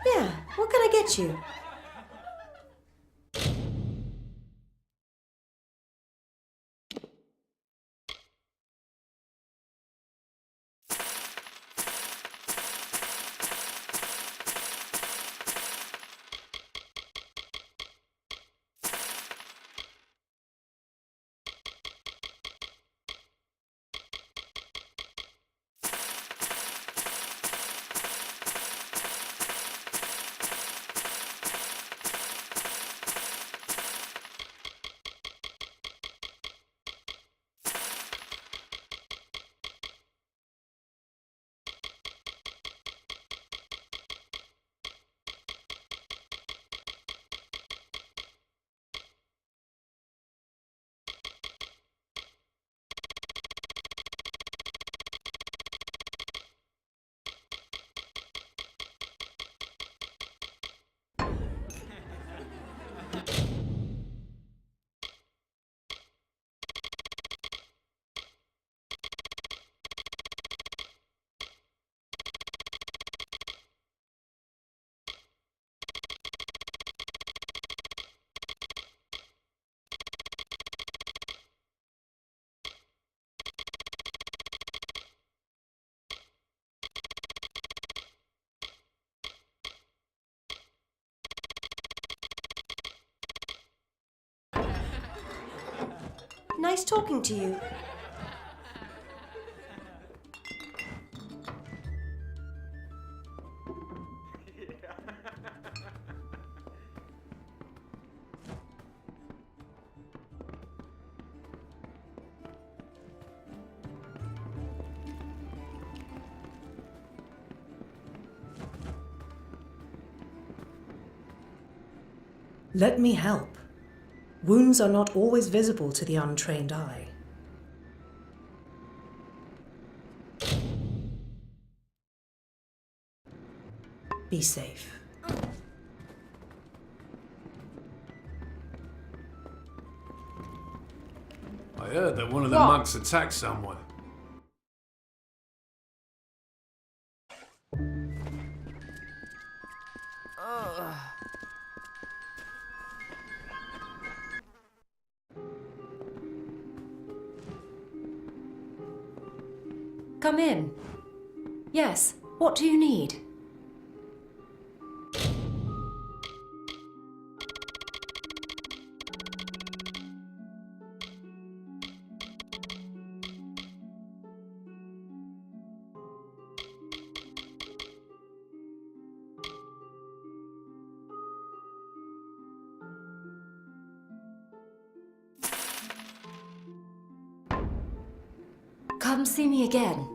Yeah, what can I get you? Nice talking to you. Let me help. Wounds are not always visible to the untrained eye. Be safe. I heard that one of the monks attacked someone. Come in. Yes, what do you need? Come see me again.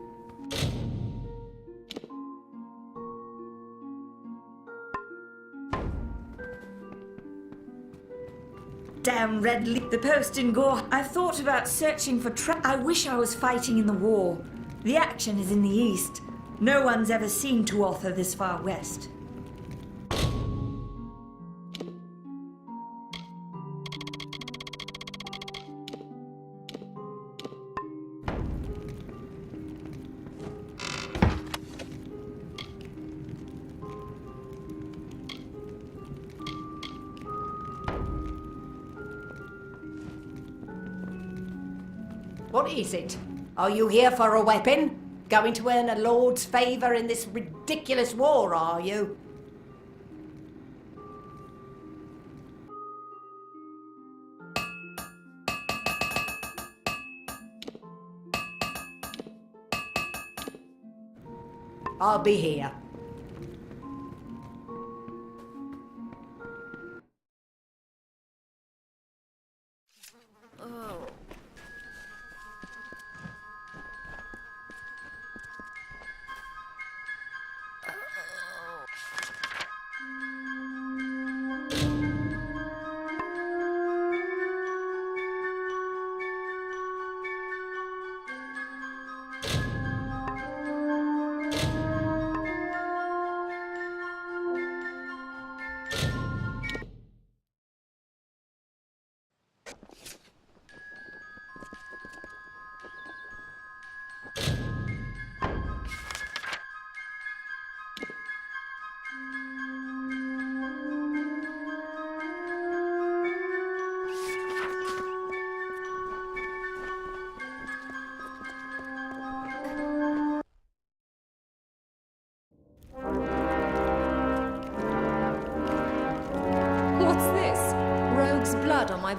Damn red leaf, the post in gore. I've thought about searching for I wish I was fighting in the war. The action is in the east. No one's ever seen Tuatha this far west. What is it? Are you here for a weapon? Going to earn a lord's favour in this ridiculous war, are you? I'll be here.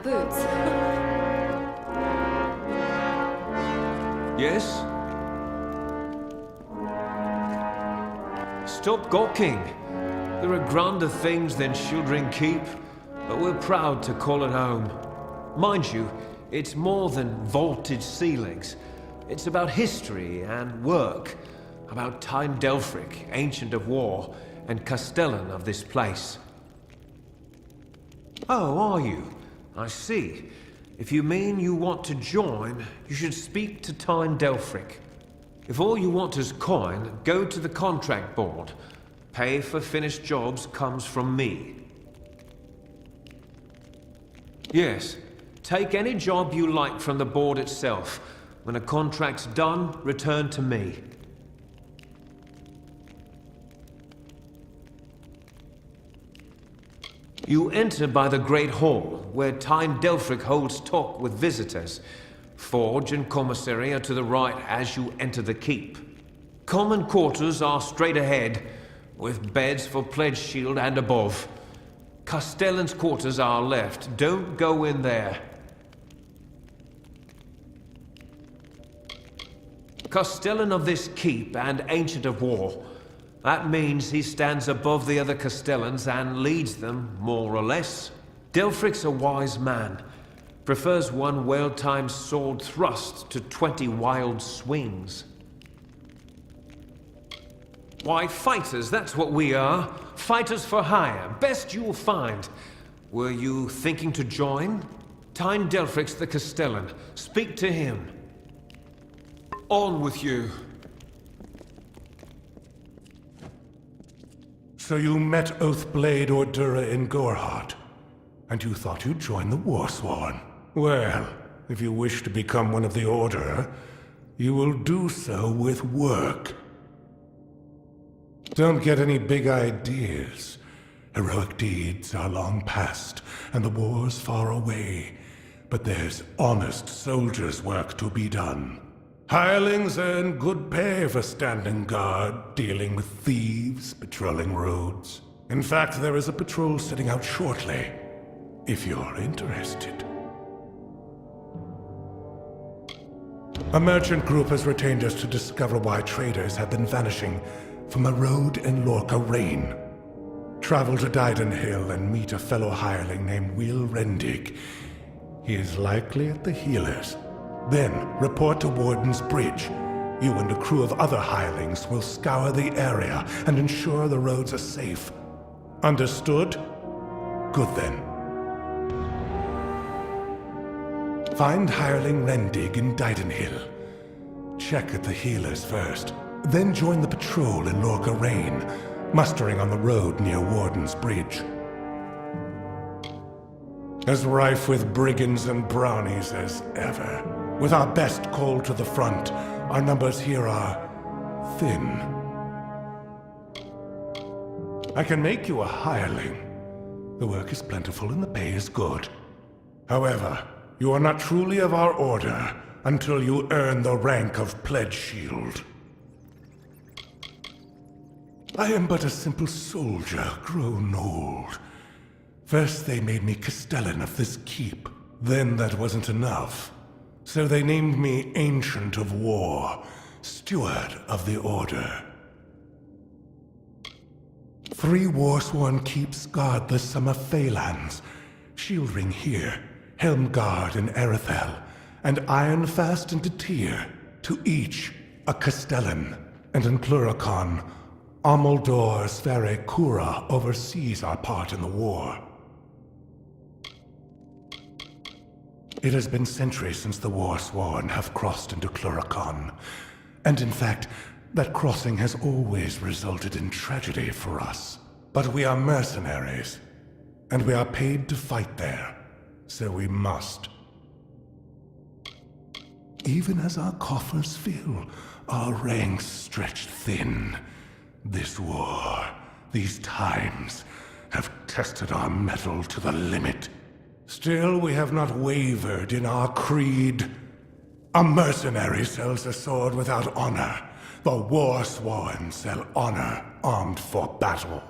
boots. Yes? Stop gawking. There are grander things than Shieldring Keep, but we're proud to call it home. Mind you, it's more than vaulted ceilings. It's about history and work, about Time Delphric, Ancient of War, and Castellan of this place. Oh, are you? I see. If you mean you want to join, you should speak to Time Delphric. If all you want is coin, go to the contract board. Pay for finished jobs comes from me. Yes, take any job you like from the board itself. When a contract's done, return to me. You enter by the Great Hall, where Time Delphric holds talk with visitors. Forge and commissary are to the right as you enter the keep. Common quarters are straight ahead, with beds for Pledge Shield and above. Castellan's quarters are left. Don't go in there. Castellan of this keep and Ancient of War. That means he stands above the other Castellans and leads them, more or less. Delphric's a wise man. Prefers one well-timed sword thrust to 20 wild swings. Why, fighters, that's what we are. Fighters for hire. Best you'll find. Were you thinking to join? Time Delphric's the Castellan. Speak to him. On with you. So you met Oathblade Ordura in Gorhart, and you thought you'd join the Warsworn. Well, if you wish to become one of the Order, you will do so with work. Don't get any big ideas. Heroic deeds are long past, and the war's far away. But there's honest soldiers' work to be done. Hirelings earn good pay for standing guard, dealing with thieves, patrolling roads. In fact, there is a patrol setting out shortly, if you're interested. A merchant group has retained us to discover why traders have been vanishing from a road in Lorca Rain. Travel to Dyden Hill and meet a fellow hireling named Will Rendig. He is likely at the healers. Then, report to Warden's Bridge. You and a crew of other hirelings will scour the area and ensure the roads are safe. Understood? Good then. Find hireling Rendig in Dyden Hill. Check at the healers first, then join the patrol in Lorca Rain, mustering on the road near Warden's Bridge. As rife with brigands and brownies as ever. With our best called to the front, our numbers here are thin. I can make you a hireling. The work is plentiful and the pay is good. However, you are not truly of our order until you earn the rank of Pledge Shield. I am but a simple soldier, grown old. First they made me Castellan of this keep. Then that wasn't enough. So they named me Ancient of War, Steward of the Order. 3 Warsworn keeps guard the Summer Phalanx, Shieldring here, Helmguard in Erethel, and Ironfast and Detir, to each a Castellan, and in Pluricon, Amalur Sfere Cura oversees our part in the war. It has been centuries since the Warsworn have crossed into Pluricon, and in fact, that crossing has always resulted in tragedy for us. But we are mercenaries, and we are paid to fight there, so we must. Even as our coffers fill, our ranks stretch thin. This war, these times, have tested our mettle to the limit. Still, we have not wavered in our creed. A mercenary sells a sword without honor. The Warsworn sell honor armed for battle.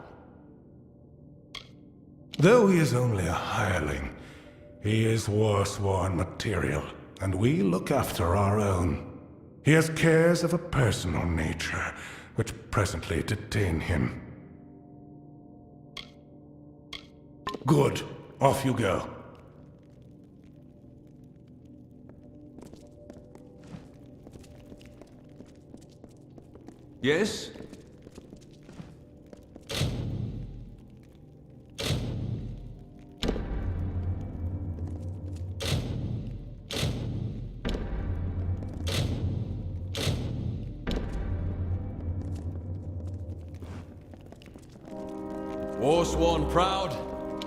Though he is only a hireling, He is war-sworn material, and we look after our own. He has cares of a personal nature, which presently detain him. Good. Off you go. Yes? Forsworn proud,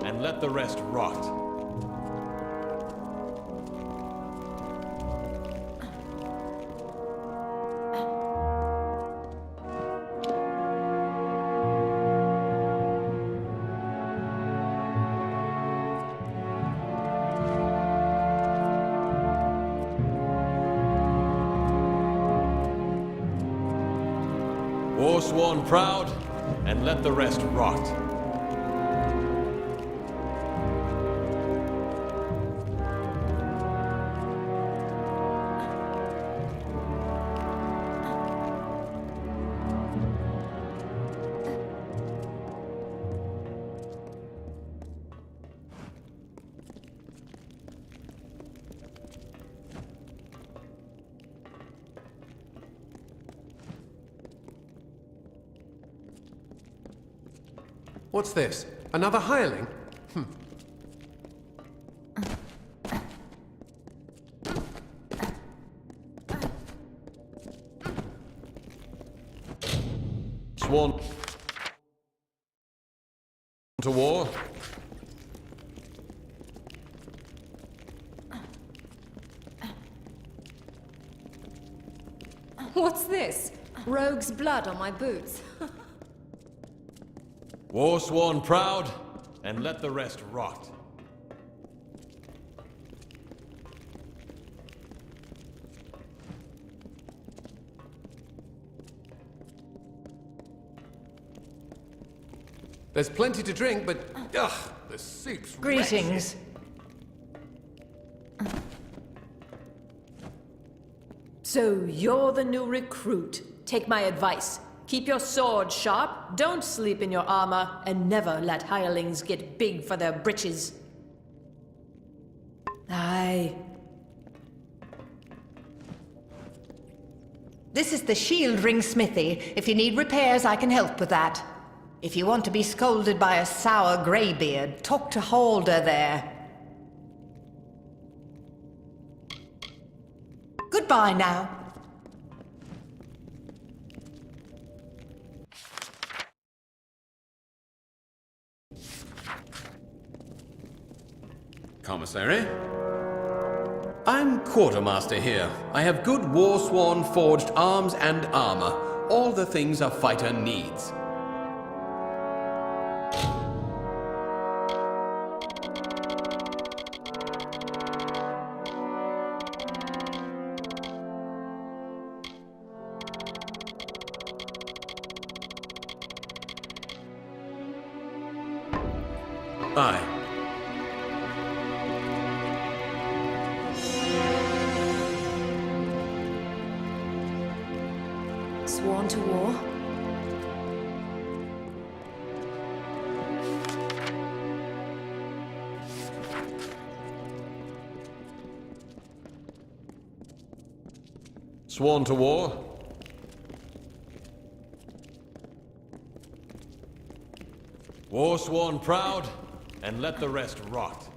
and let the rest rot. Forsworn proud, and let the rest rot. What's this? Another hireling? Sworn to war. What's this? Rogue's blood on my boots. Forsworn proud, and let the rest rot. There's plenty to drink, but ugh, the soup's Greetings. So you're the new recruit. Take my advice. Keep your sword sharp, don't sleep in your armor, and never let hirelings get big for their britches. Aye. This is the shield ring smithy. If you need repairs, I can help with that. If you want to be scolded by a sour greybeard, talk to Halder there. Goodbye now. Commissary? I'm quartermaster here. I have good war-sworn forged arms and armor. All the things a fighter needs. Aye. Sworn to war? Sworn to war. Forsworn proud, and let the rest rot.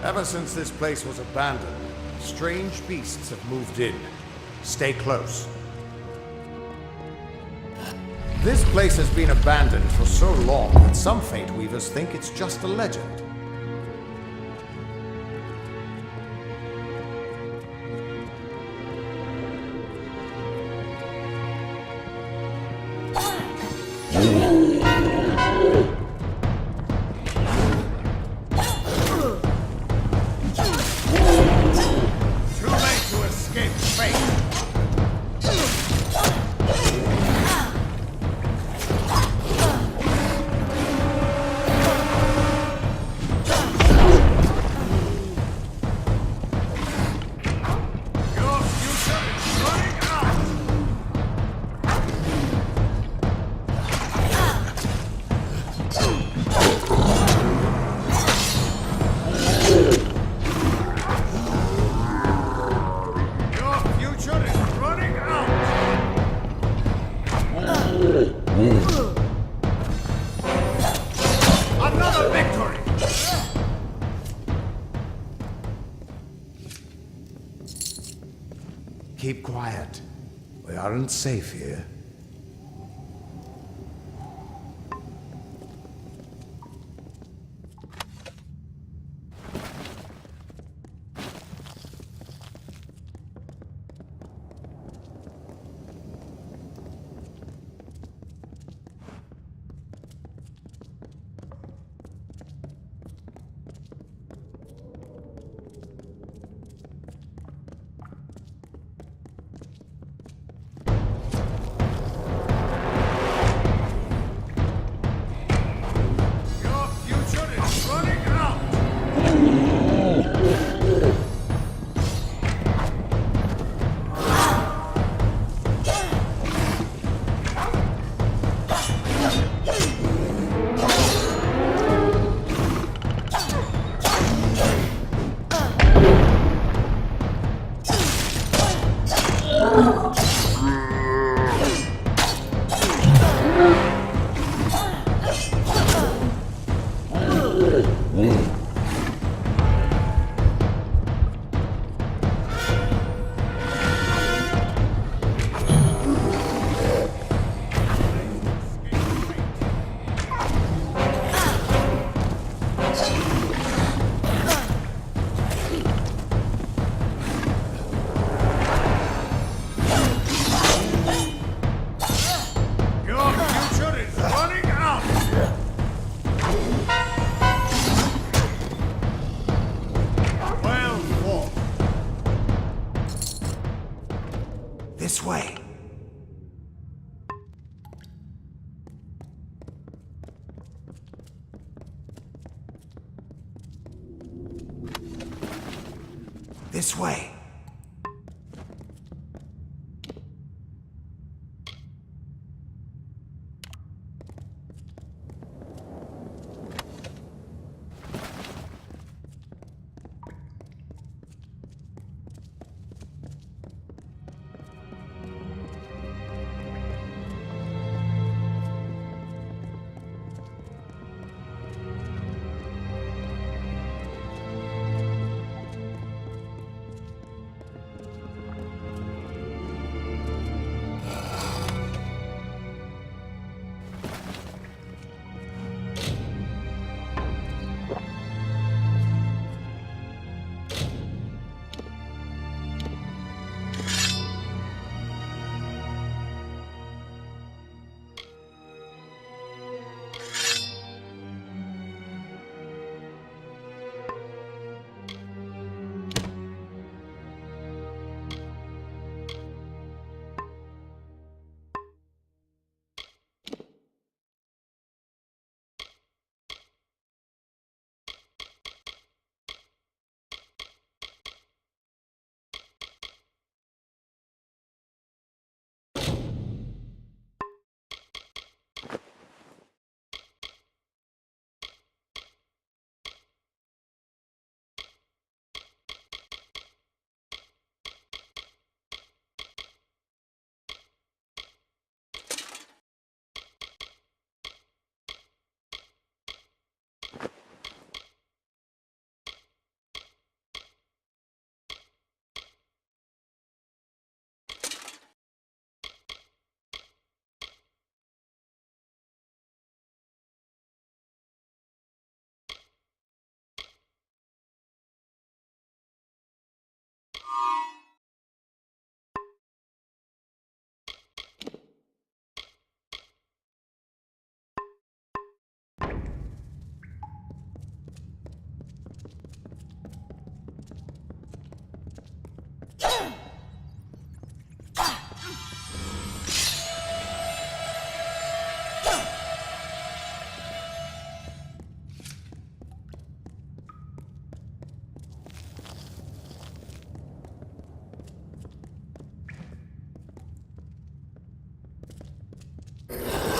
Ever since this place was abandoned, strange beasts have moved in. Stay close. This place has been abandoned for so long that some Fate Weavers think it's just a legend. Too late to escape fate. Your future is running out. Your future is running out. Another victory. Keep quiet. We aren't safe here. Your future is running out. Your future is running out. Well fought. This way. This way.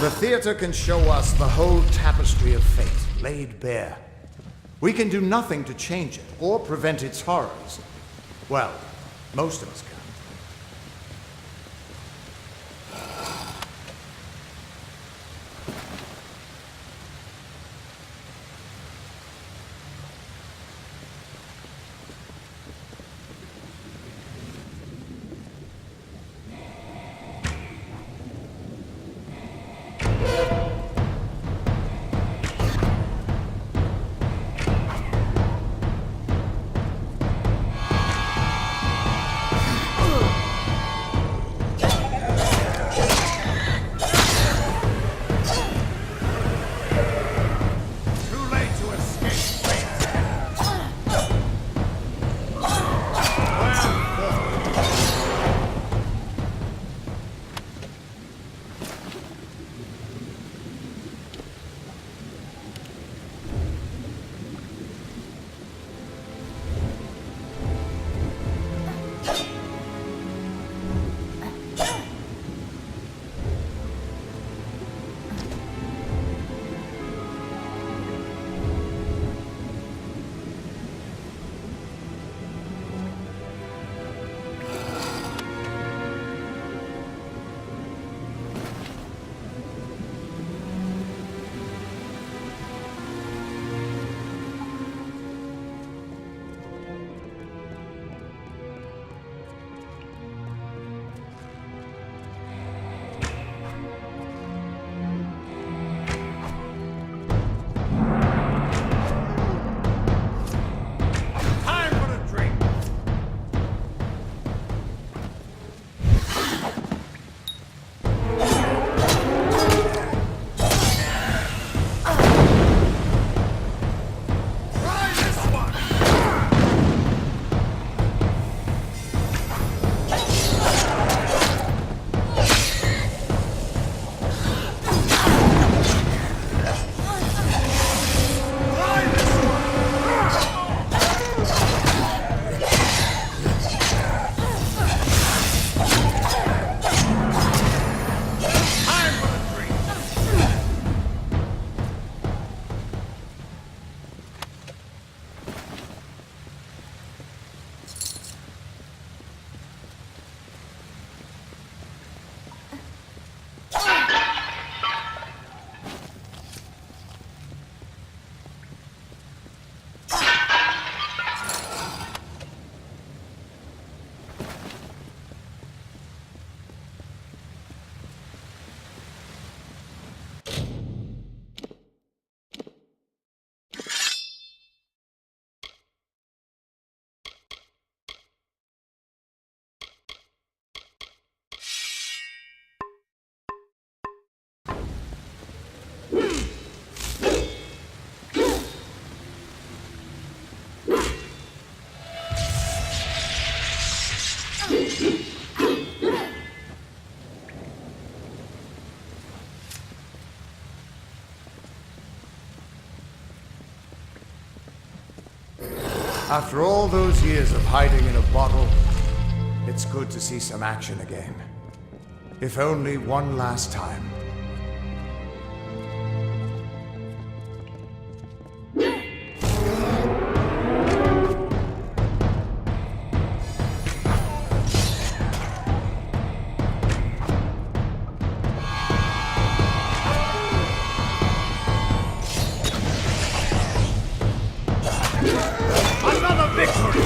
The theater can show us the whole tapestry of fate laid bare. We can do nothing to change it or prevent its horrors. Well, most of us can. After all those years of hiding in a bottle, it's good to see some action again. If only one last time. Another victory!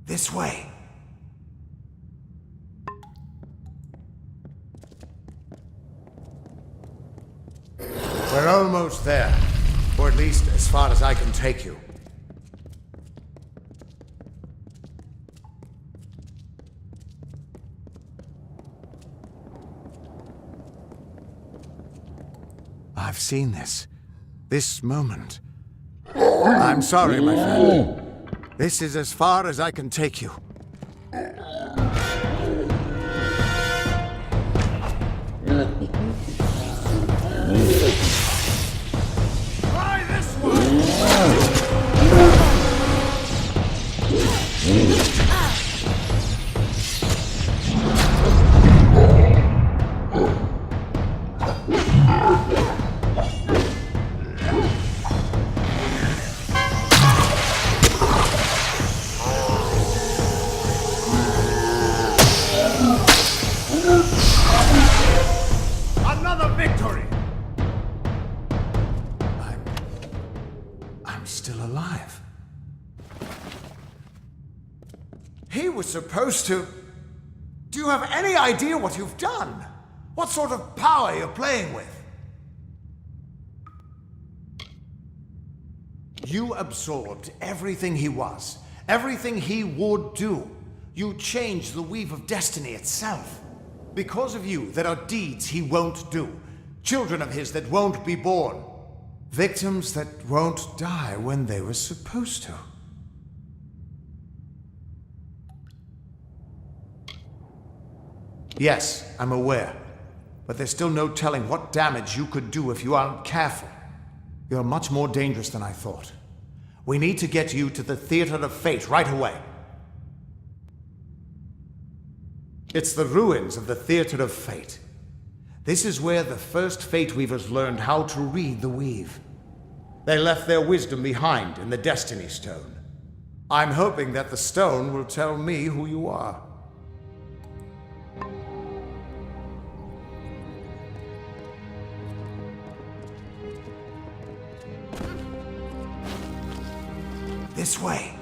This way. We're almost there. Or at least as far as I can take you. I've seen this. This moment. I'm sorry, my friend. This is as far as I can take you. Try this one! Another victory! I'm still alive. He was supposed to... Do you have any idea what you've done? What sort of power you're playing with? You absorbed everything he was, everything he would do. You changed the weave of destiny itself. Because of you, there are deeds he won't do. Children of his that won't be born. Victims that won't die when they were supposed to. Yes, I'm aware. But there's still no telling what damage you could do if you aren't careful. You're much more dangerous than I thought. We need to get you to the Theater of Fate right away. It's the ruins of the Theater of Fate. This is where the first Fate Weavers learned how to read the weave. They left their wisdom behind in the Destiny Stone. I'm hoping that the stone will tell me who you are. This way.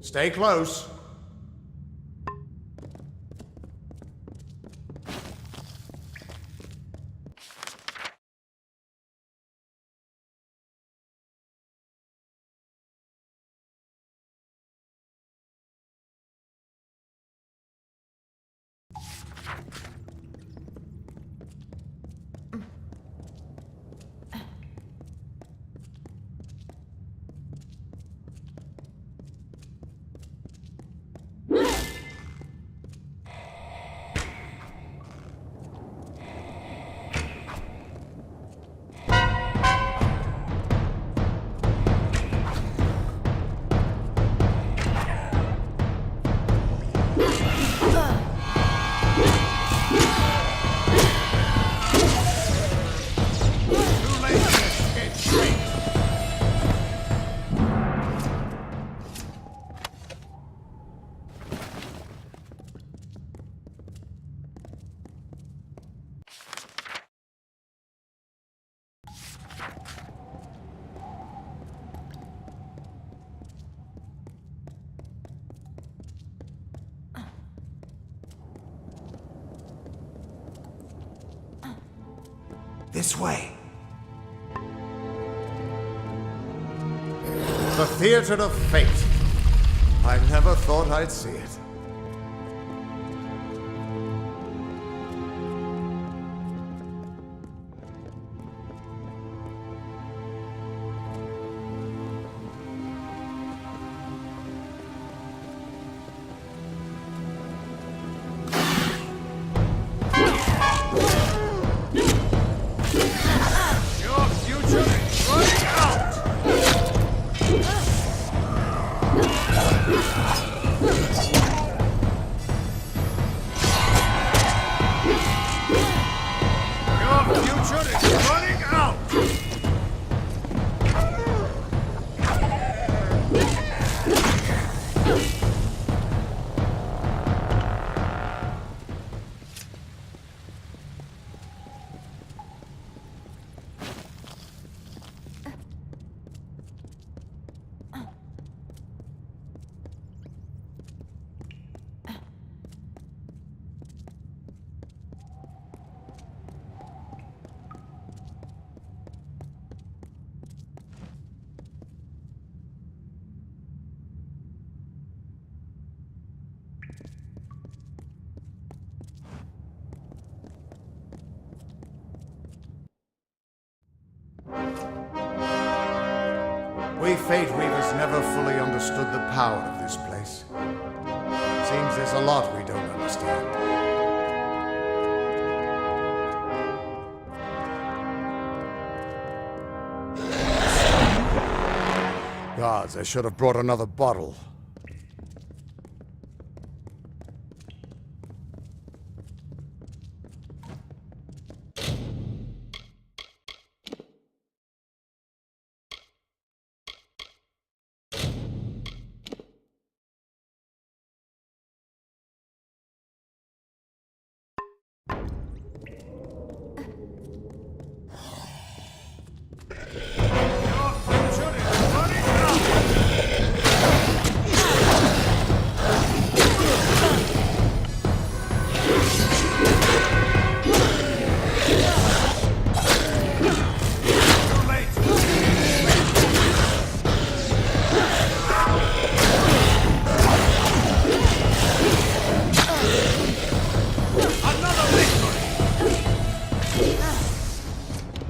Stay close. This way. The Theater of Fate. I never thought I'd see it. We Fate Weavers never fully understood the power of this place. Seems there's a lot we don't understand. Gods, I should have brought another bottle.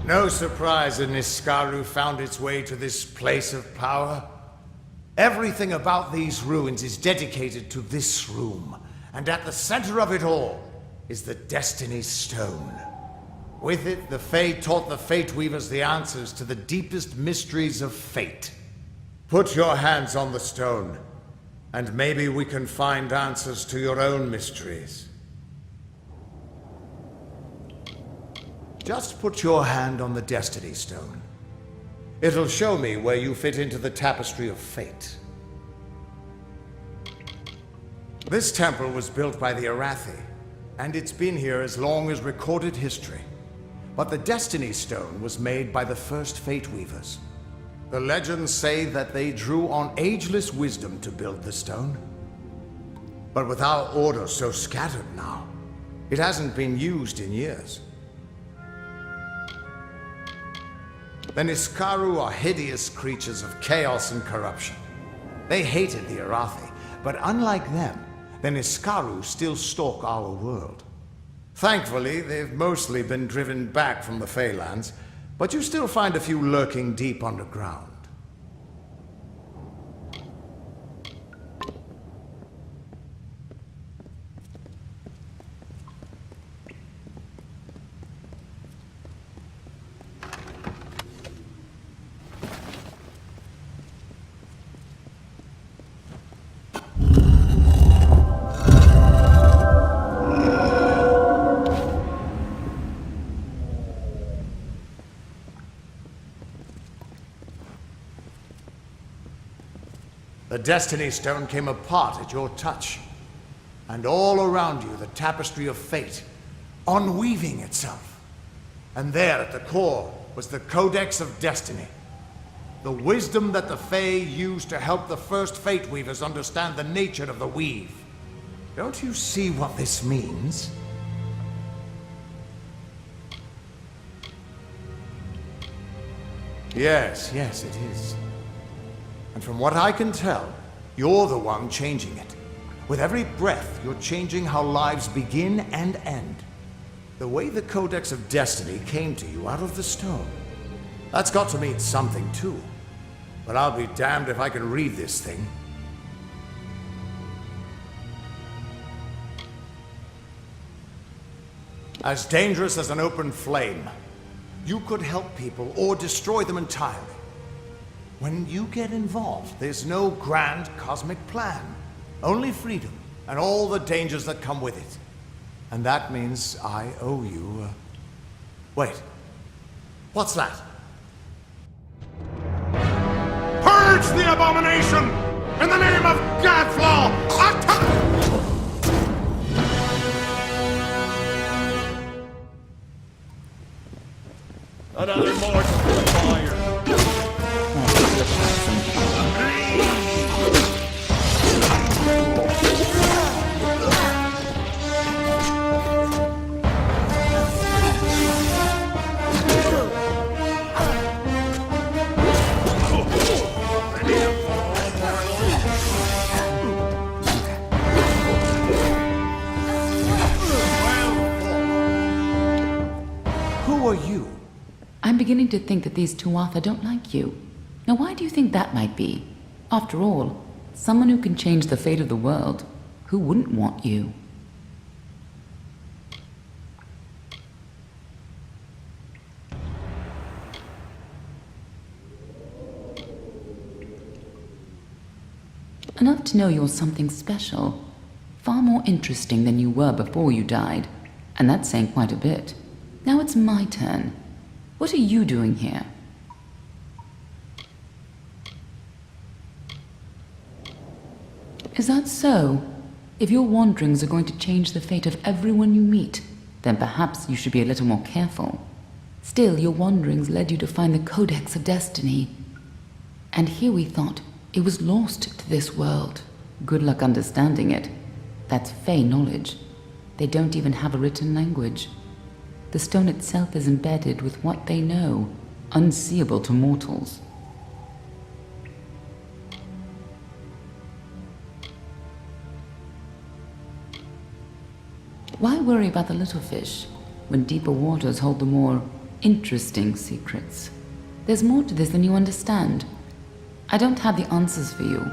No surprise that Niskaru found its way to this place of power. Everything about these ruins is dedicated to this room, and at the center of it all is the Destiny Stone. With it, the Fae taught the Fate Weavers the answers to the deepest mysteries of fate. Put your hands on the stone, and maybe we can find answers to your own mysteries. Just put your hand on the Destiny Stone. It'll show me where you fit into the tapestry of fate. This temple was built by the Arathi, and it's been here as long as recorded history. But the Destiny Stone was made by the first Fate Weavers. The legends say that they drew on ageless wisdom to build the stone. But with our order so scattered now, it hasn't been used in years. The Niskaru are hideous creatures of chaos and corruption. They hated the Arathi, but unlike them, the Niskaru still stalk our world. Thankfully, they've mostly been driven back from the Feylands, but you still find a few lurking deep underground. The Destiny Stone came apart at your touch, and all around you the tapestry of fate, unweaving itself. And there at the core was the Codex of Destiny, the wisdom that the Fae used to help the first Fate Weavers understand the nature of the weave. Don't you see what this means? Yes, yes, it is. And from what I can tell, you're the one changing it. With every breath, you're changing how lives begin and end. The way the Codex of Destiny came to you out of the stone. That's got to mean something, too. But I'll be damned if I can read this thing. As dangerous as an open flame. You could help people or destroy them entirely. When you get involved, there's no grand cosmic plan. Only freedom and all the dangers that come with it. And that means I owe you, Wait. What's that? Purge the abomination! In the name of Gadflaw! Another mortal to the fire. Who are you? I'm beginning to think that these Tuatha don't like you. Now, why do you think that might be? After all, someone who can change the fate of the world, who wouldn't want you? Enough to know you're something special. Far more interesting than you were before you died. And that's saying quite a bit. Now it's my turn. What are you doing here? Is that so? If your wanderings are going to change the fate of everyone you meet, then perhaps you should be a little more careful. Still, your wanderings led you to find the Codex of Destiny. And here we thought it was lost to this world. Good luck understanding it. That's Fey knowledge. They don't even have a written language. The stone itself is embedded with what they know, unseeable to mortals. Why worry about the little fish when deeper waters hold the more interesting secrets? There's more to this than you understand. I don't have the answers for you,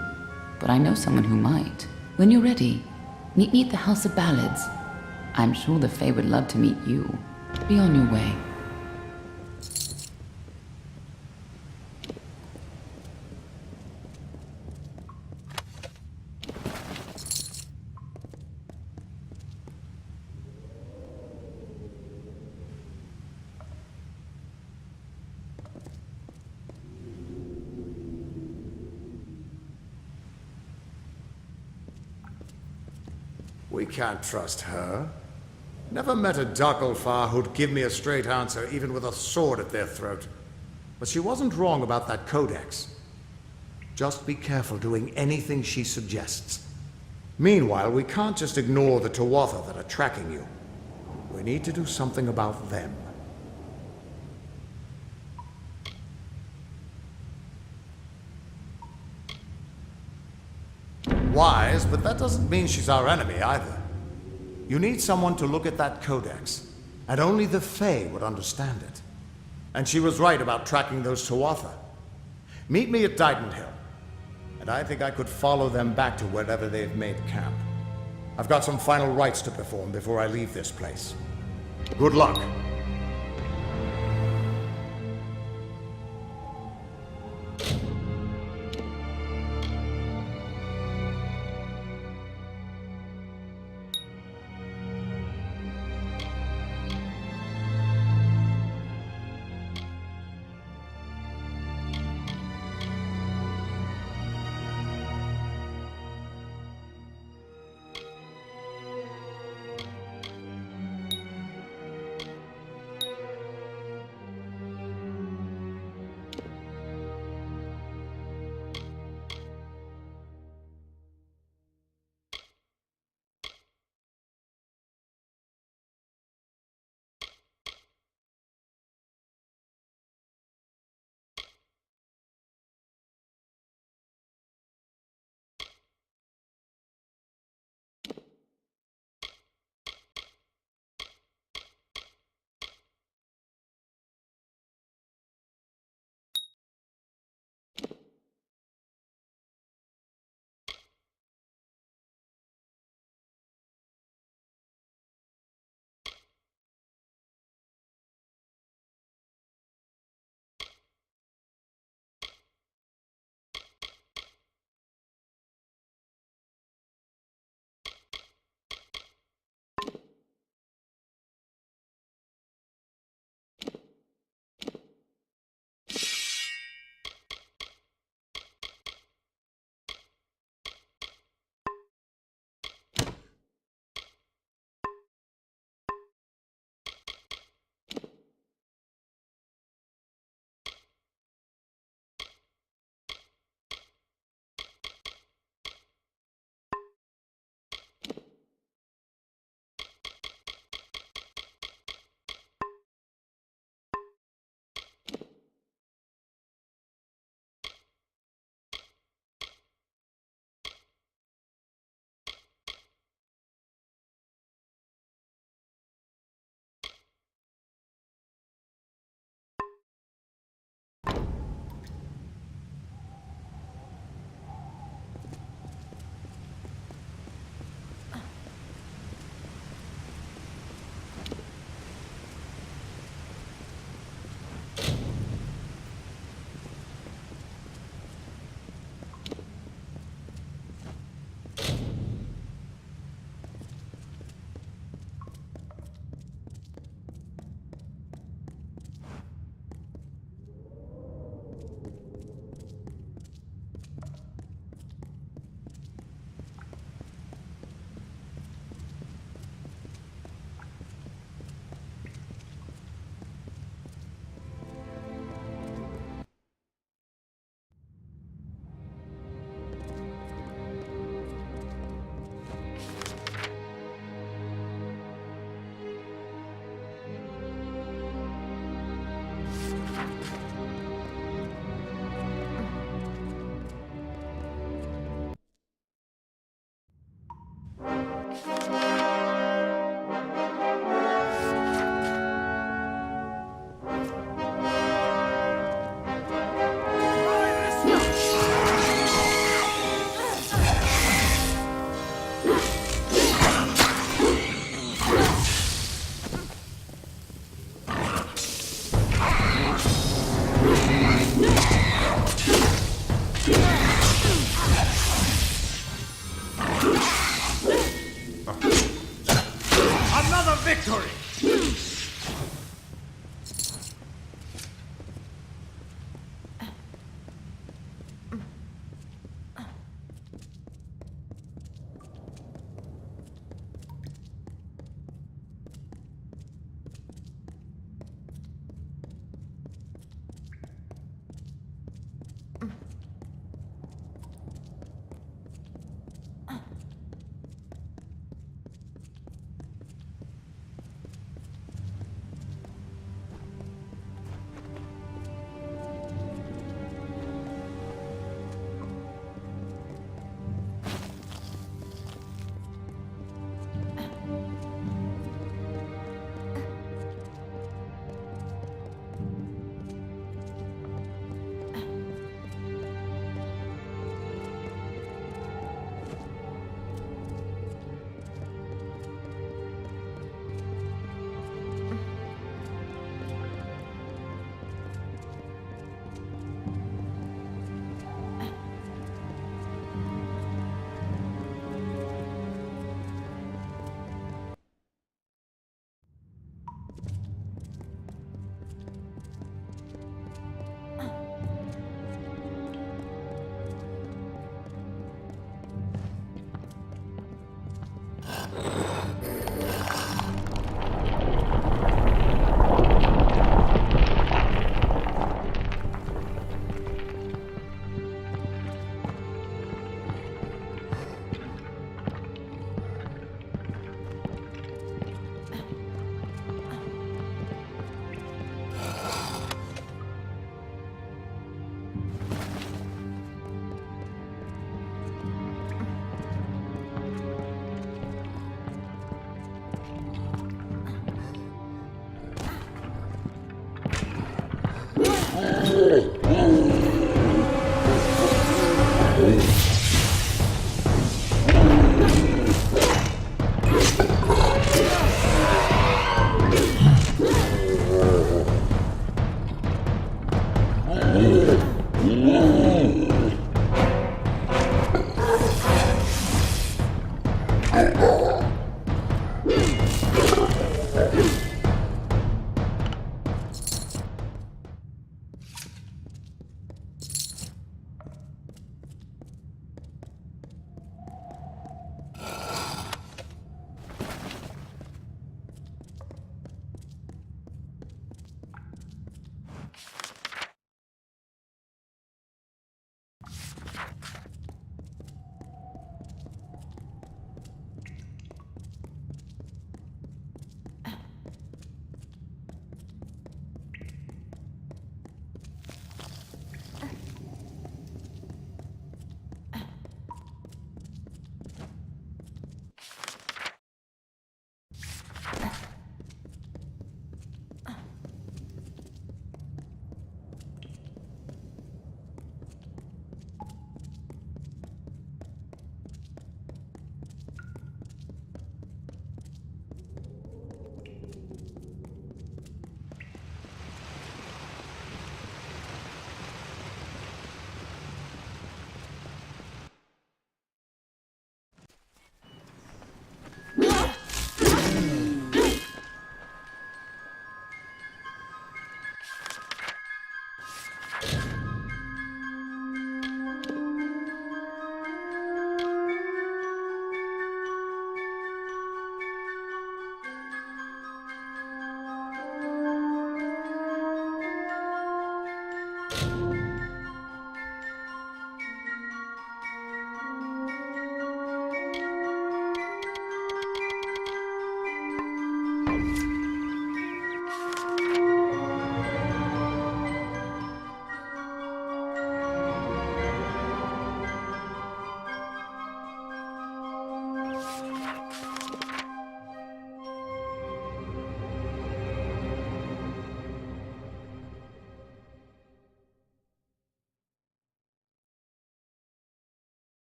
but I know someone who might. When you're ready, meet me at the House of Ballads. I'm sure the Fae would love to meet you. Be on your way. We can't trust her. Never met a Darkolfar who'd give me a straight answer, even with a sword at their throat. But she wasn't wrong about that codex. Just be careful doing anything she suggests. Meanwhile, we can't just ignore the Tuatha that are tracking you. We need to do something about them. Wise, but that doesn't mean she's our enemy either. You need someone to look at that codex, and only the Fae would understand it. And she was right about tracking those Tuatha. Meet me at Dighton Hill, and I think I could follow them back to wherever they've made camp. I've got some final rites to perform before I leave this place. Good luck. victory!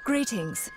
Greetings.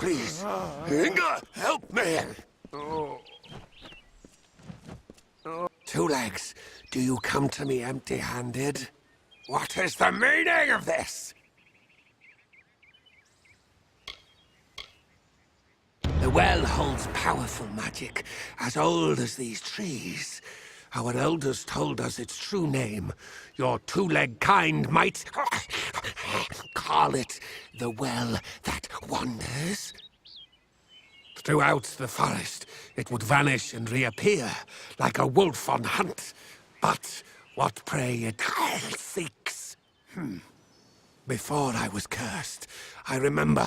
Please, Inga, help me! Two Legs, do you come to me empty-handed? What is the meaning of this? The well holds powerful magic, as old as these trees. Our elders told us its true name. Your two-leg kind might call it the Well That Wanders. Throughout the forest, it would vanish and reappear, like a wolf on hunt. But what prey it seeks. Before I was cursed, I remember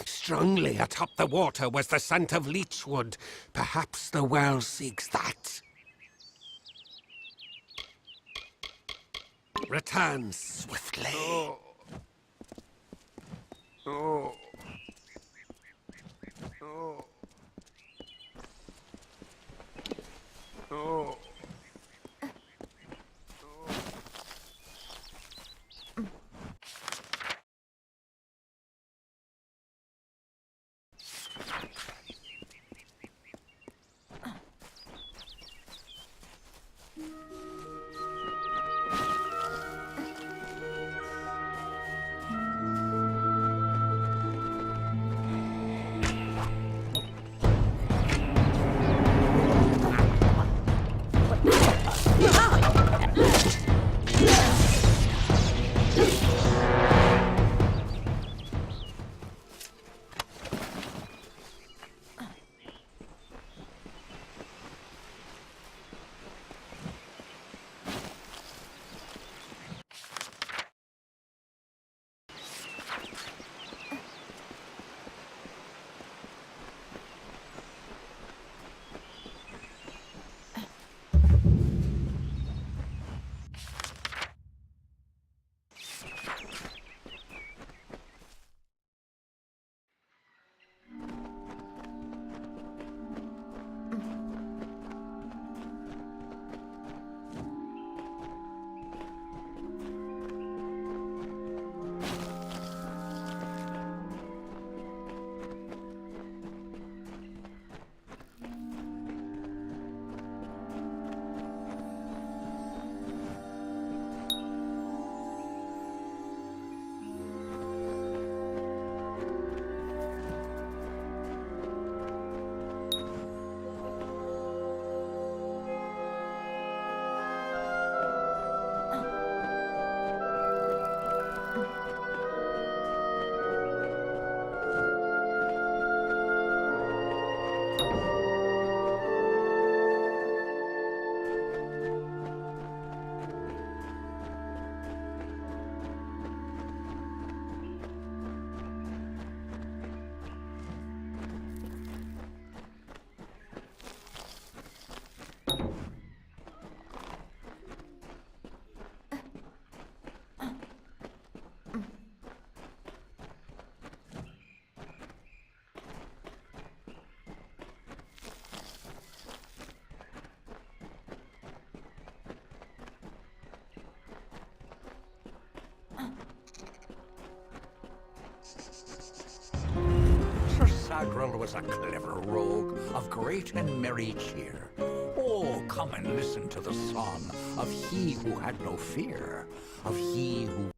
strongly atop the water was the scent of leechwood. Perhaps the well seeks that. Return swiftly. Sadril was a clever rogue of great and merry cheer. Oh, come and listen to the song of he who had no fear, of he who...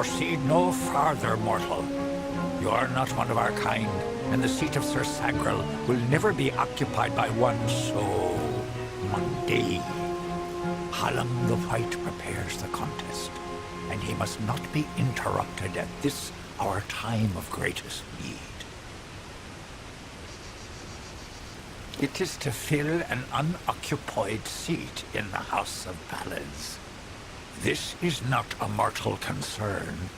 Proceed no farther, mortal. You are not one of our kind, and the seat of Sir Sagril will never be occupied by one so mundane. Hallam the White prepares the contest, and he must not be interrupted at this our time of greatest need. It is to fill an unoccupied seat in the House of Ballads. This is not a mortal concern.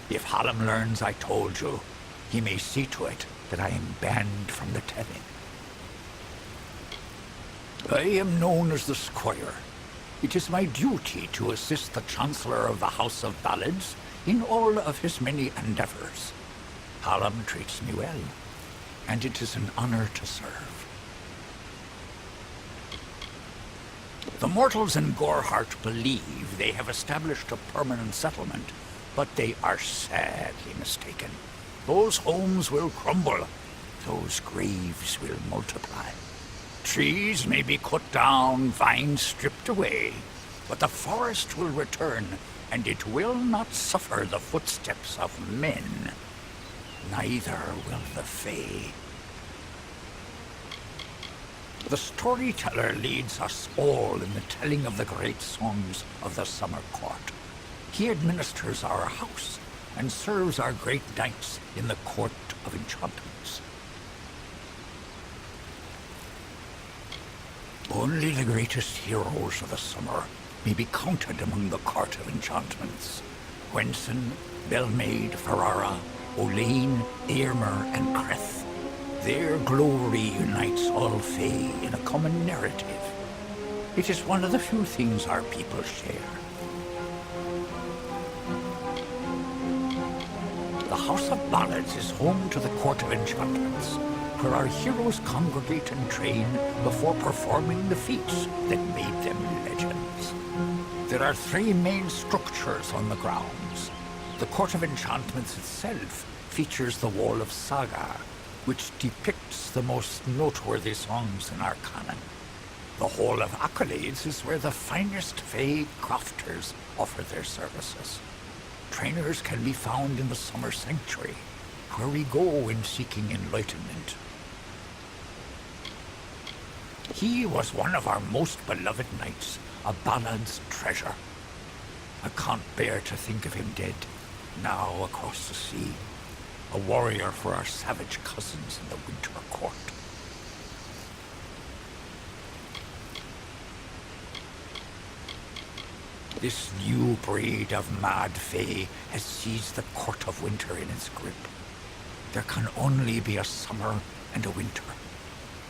If Hallam learns I told you, he may see to it that I am banned from the telling. I am known as the Squire. It is my duty to assist the Chancellor of the House of Ballads in all of his many endeavors. Hallam treats me well, and it is an honor to serve. The mortals in Gorehart believe they have established a permanent settlement, but they are sadly mistaken. Those homes will crumble. Those graves will multiply. Trees may be cut down, vines stripped away, but the forest will return, and it will not suffer the footsteps of men. Neither will the Fae. The storyteller leads us all in the telling of the great songs of the Summer Court. He administers our house and serves our great knights in the Court of Enchantments. Only the greatest heroes of the summer may be counted among the Court of Enchantments. Gwenson, Belmaid, Ferrara, Olaine, Eärmer, and Creth. Their glory unites all Fae in a common narrative. It is one of the few things our people share. The House of Ballads is home to the Court of Enchantments, where our heroes congregate and train before performing the feats that made them legends. There are 3 main structures on the grounds. The Court of Enchantments itself features the Wall of Saga, which depicts the most noteworthy songs in our canon. The Hall of Accolades is where the finest Fae crafters offer their services. Trainers can be found in the Summer Sanctuary, where we go in seeking enlightenment. He was one of our most beloved knights, a ballad's treasure. I can't bear to think of him dead, now across the sea, a warrior for our savage cousins in the Winter Court. This new breed of mad Fae has seized the Court of Winter in its grip. There can only be a summer and a winter.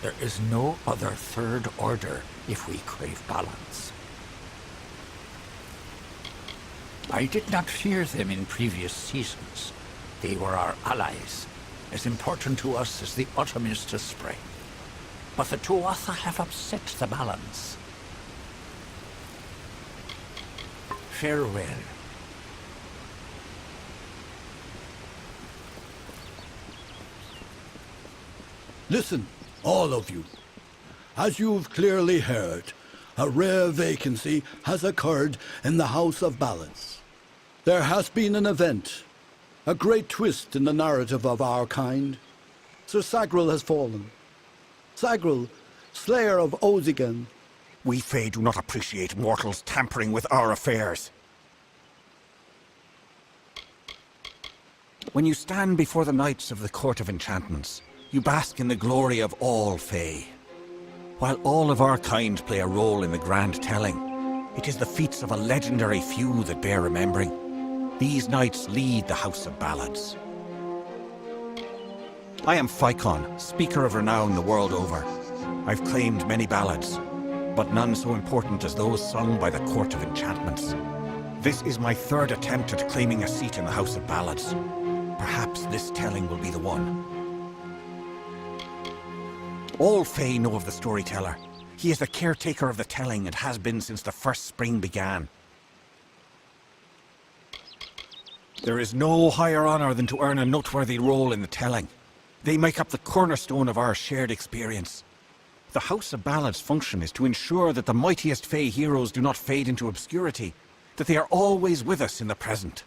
There is no other third order if we crave balance. I did not fear them in previous seasons. They were our allies, as important to us as the autumn is to spring. But the Tuatha have upset the balance. Farewell. Listen, all of you. As you've clearly heard, a rare vacancy has occurred in the House of Ballads. There has been an event, a great twist in the narrative of our kind. Sir Sagril has fallen. Sagril, slayer of Ozigan. We Fae do not appreciate mortals tampering with our affairs. When you stand before the knights of the Court of Enchantments, you bask in the glory of all Fae. While all of our kind play a role in the grand telling, it is the feats of a legendary few that bear remembering. These knights lead the House of Ballads. I am Phaikon, speaker of renown the world over. I've claimed many ballads, but none so important as those sung by the Court of Enchantments. This is my 3rd attempt at claiming a seat in the House of Ballads. Perhaps this telling will be the one. All Fae know of the storyteller. He is the caretaker of the telling and has been since the first spring began. There is no higher honor than to earn a noteworthy role in the telling. They make up the cornerstone of our shared experience. The House of Ballads' function is to ensure that the mightiest Fae heroes do not fade into obscurity, that they are always with us in the present.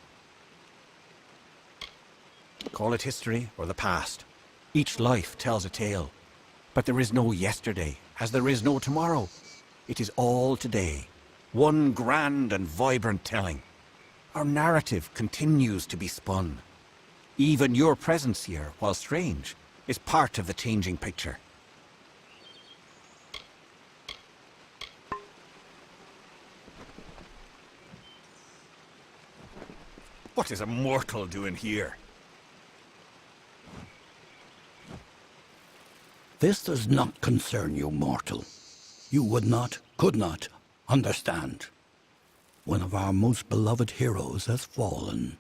Call it history or the past. Each life tells a tale. But there is no yesterday, as there is no tomorrow. It is all today. One grand and vibrant telling. Our narrative continues to be spun. Even your presence here, while strange, is part of the changing picture. What is a mortal doing here? This does not concern you, mortal. You would not, could not, understand. One of our most beloved heroes has fallen.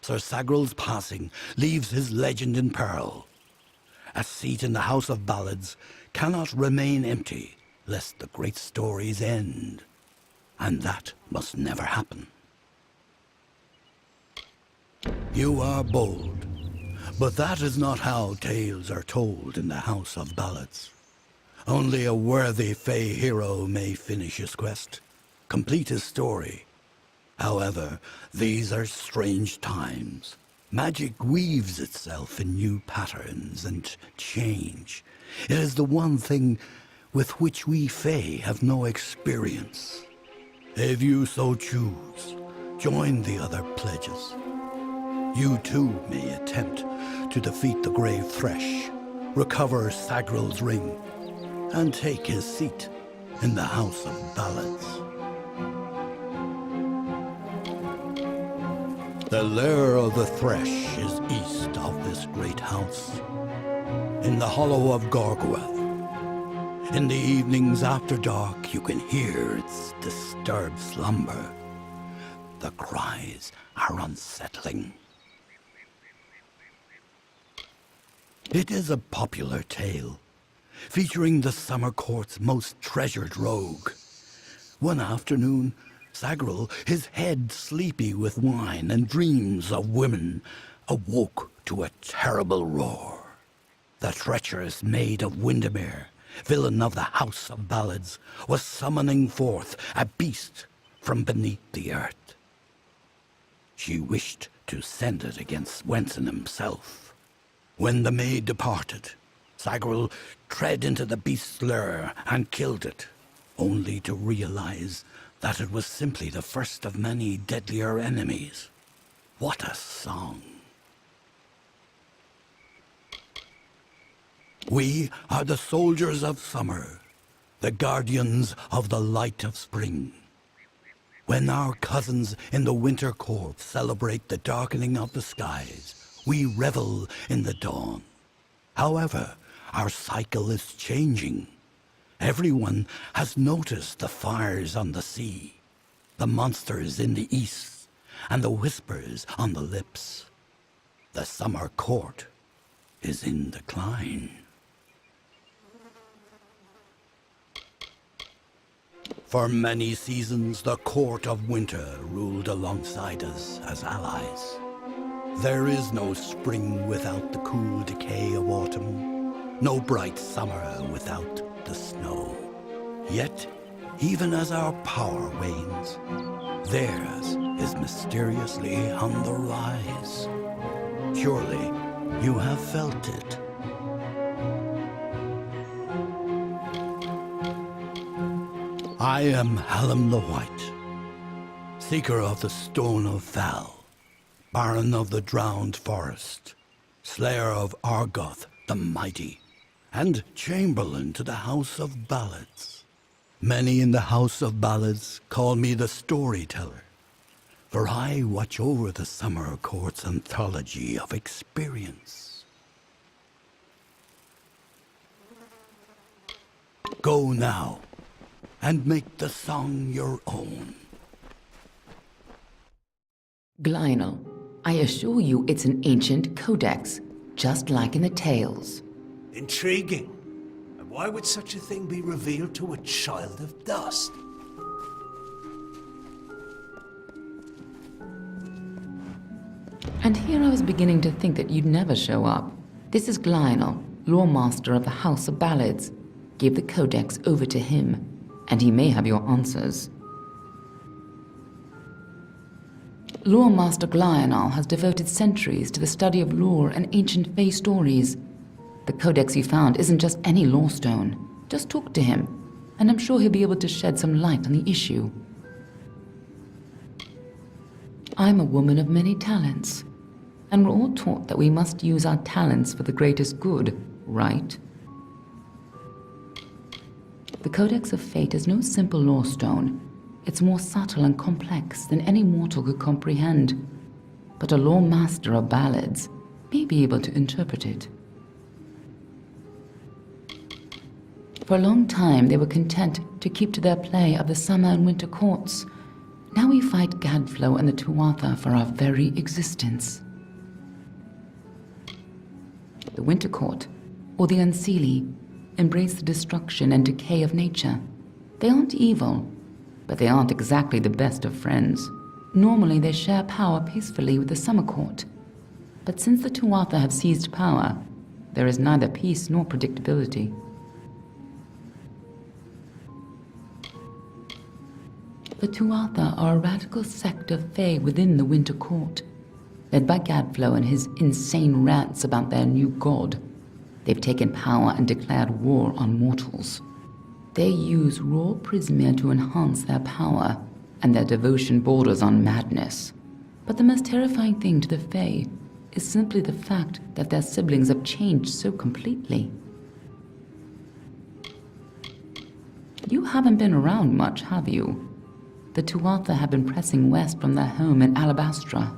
Sir Sagral's passing leaves his legend in peril. A seat in the House of Ballads cannot remain empty, lest the great stories end. And that must never happen. You are bold, but that is not how tales are told in the House of Ballads. Only a worthy Fey hero may finish his quest, complete his story. However, these are strange times. Magic weaves itself in new patterns and change. It is the one thing with which we Fey have no experience. If you so choose, join the other pledges. You too may attempt to defeat the Grey Thresh, recover Sagral's ring, and take his seat in the House of Ballads. The lair of the Thresh is east of this great house, in the hollow of Gorgweth. In the evenings after dark, you can hear its disturbed slumber. The cries are unsettling. It is a popular tale, featuring the summer court's most treasured rogue. One afternoon, Sagral, his head sleepy with wine and dreams of women, awoke to a terrible roar. The treacherous maid of Windermere, villain of the House of Ballads, was summoning forth a beast from beneath the earth. She wished to send it against Wenson himself. When the maid departed, Sagral tread into the beast's lair and killed it, only to realize that it was simply the first of many deadlier enemies. What a song! We are the soldiers of summer, the guardians of the light of spring. When our cousins in the winter court celebrate the darkening of the skies, we revel in the dawn. However, our cycle is changing. Everyone has noticed the fires on the sea, the monsters in the east, and the whispers on the lips. The summer court is in decline. For many seasons, the court of winter ruled alongside us as allies. There is no spring without the cool decay of autumn, no bright summer without the snow. Yet, even as our power wanes, theirs is mysteriously on the rise. Surely, you have felt it. I am Hallam the White, seeker of the Stone of Val, Baron of the Drowned Forest, Slayer of Argoth the Mighty, and Chamberlain to the House of Ballads. Many in the House of Ballads call me the Storyteller, for I watch over the Summer Court's anthology of experience. Go now, and make the song your own. Glynel, I assure you it's an ancient codex, just like in the tales. Intriguing. And why would such a thing be revealed to a child of dust? And here I was beginning to think that you'd never show up. This is Glynel, Lore Master of the House of Ballads. Give the codex over to him, and he may have your answers. Lore Master Glional has devoted centuries to the study of lore and ancient Fae stories. The codex you found isn't just any lore stone. Just talk to him, and I'm sure he'll be able to shed some light on the issue. I'm a woman of many talents, and we're all taught that we must use our talents for the greatest good, right? The Codex of Fate is no simple lore stone. It's more subtle and complex than any mortal could comprehend. But a lore master of ballads may be able to interpret it. For a long time, they were content to keep to their play of the summer and winter courts. Now we fight Gadflow and the Tuatha for our very existence. The Winter Court, or the Unseelie, embrace the destruction and decay of nature. They aren't evil, but they aren't exactly the best of friends. Normally they share power peacefully with the Summer Court. But since the Tuatha have seized power, there is neither peace nor predictability. The Tuatha are a radical sect of Fae within the Winter Court, led by Gadflow and his insane rants about their new god. They've taken power and declared war on mortals. They use raw prismia to enhance their power, and their devotion borders on madness. But the most terrifying thing to the Fae is simply the fact that their siblings have changed so completely. You haven't been around much, have you? The Tuatha have been pressing west from their home in Alabastra.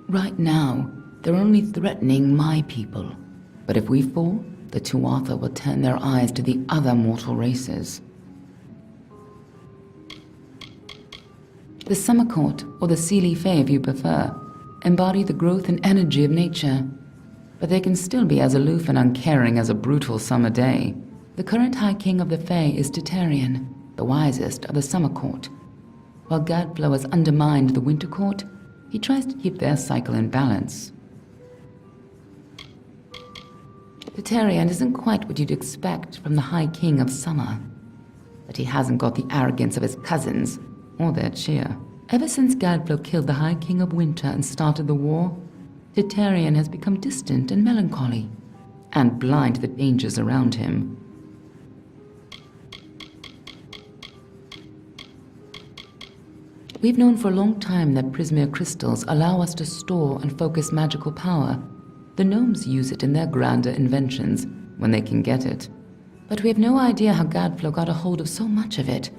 Right now, they're only threatening my people. But if we fall, the Tuatha will turn their eyes to the other mortal races. The Summer Court, or the Seelie Fae if you prefer, embody the growth and energy of nature, but they can still be as aloof and uncaring as a brutal summer day. The current High King of the Fae is Titarian, the wisest of the Summer Court. While Gadflow has undermined the Winter Court, he tries to keep their cycle in balance. Titarian isn't quite what you'd expect from the High King of Summer, but he hasn't got the arrogance of his cousins, or their cheer. Ever since Gadflow killed the High King of Winter and started the war, Titarian has become distant and melancholy, and blind to the dangers around him. We've known for a long time that Prismia crystals allow us to store and focus magical power. The gnomes use it in their grander inventions, when they can get it. But we have no idea how Gadflow got a hold of so much of it.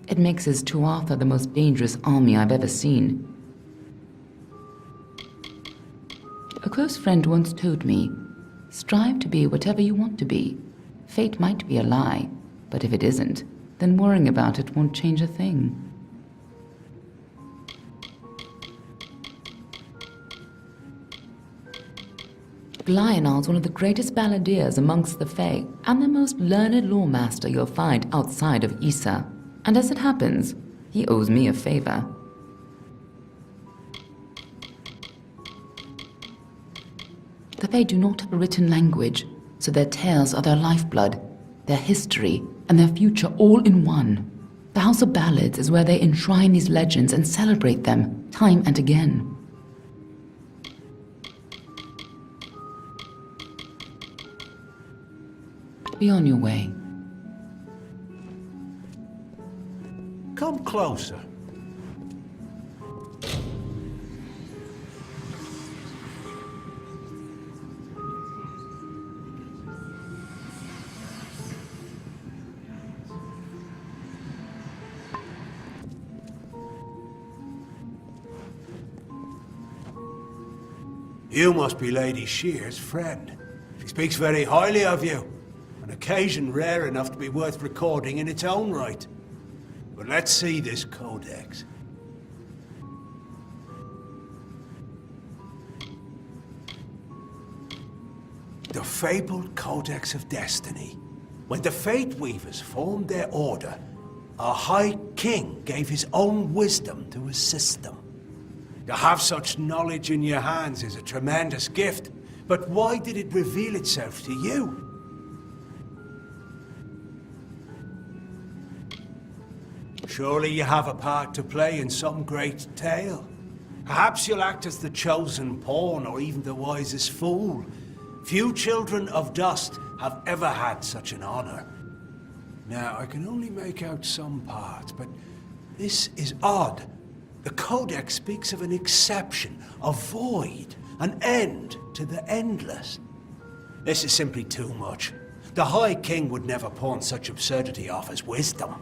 It makes his Tuatha the most dangerous army I've ever seen. A close friend once told me, strive to be whatever you want to be. Fate might be a lie, but if it isn't, then worrying about it won't change a thing. Glional's one of the greatest balladeers amongst the Fae, and the most learned lore master you'll find outside of Issa. And as it happens, he owes me a favor. The Fae do not have a written language, so their tales are their lifeblood, their history, and their future all in one. The House of Ballads is where they enshrine these legends and celebrate them, time and again. Be on your way. Come closer. You must be Lady Shear's friend. She speaks very highly of you. An occasion rare enough to be worth recording in its own right. But let's see this codex. The fabled Codex of Destiny. When the Fate Weavers formed their order, our High King gave his own wisdom to assist them. To have such knowledge in your hands is a tremendous gift, but why did it reveal itself to you? Surely you have a part to play in some great tale. Perhaps you'll act as the chosen pawn or even the wisest fool. Few children of dust have ever had such an honor. Now, I can only make out some parts, but this is odd. The Codex speaks of an exception, a void, an end to the endless. This is simply too much. The High King would never pawn such absurdity off as wisdom.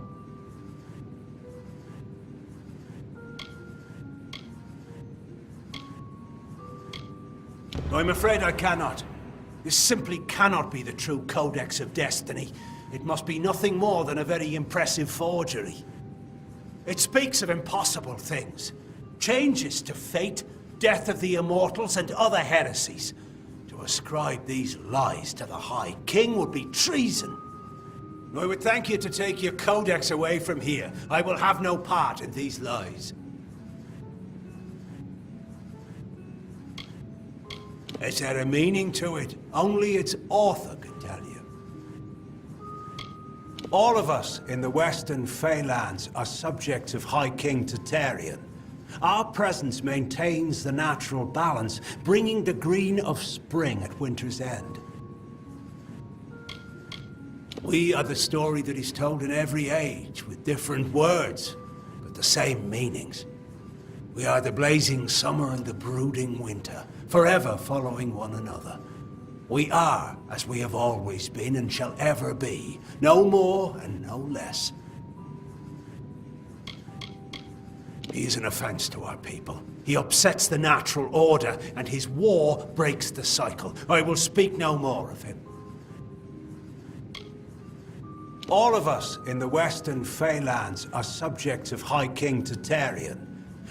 I'm afraid I cannot. This simply cannot be the true Codex of Destiny. It must be nothing more than a very impressive forgery. It speaks of impossible things. Changes to fate, death of the immortals, and other heresies. To ascribe these lies to the High King would be treason. I would thank you to take your Codex away from here. I will have no part in these lies. Is there a meaning to it? Only its author can tell you. All of us in the Western Feylands are subjects of High King Tatarian. Our presence maintains the natural balance, bringing the green of spring at winter's end. We are the story that is told in every age, with different words, but the same meanings. We are the blazing summer and the brooding winter, forever following one another. We are as we have always been and shall ever be, no more and no less. He is an offense to our people. He upsets the natural order, and his war breaks the cycle. I will speak no more of him. All of us in the Western Feylands are subjects of High King Tatarian.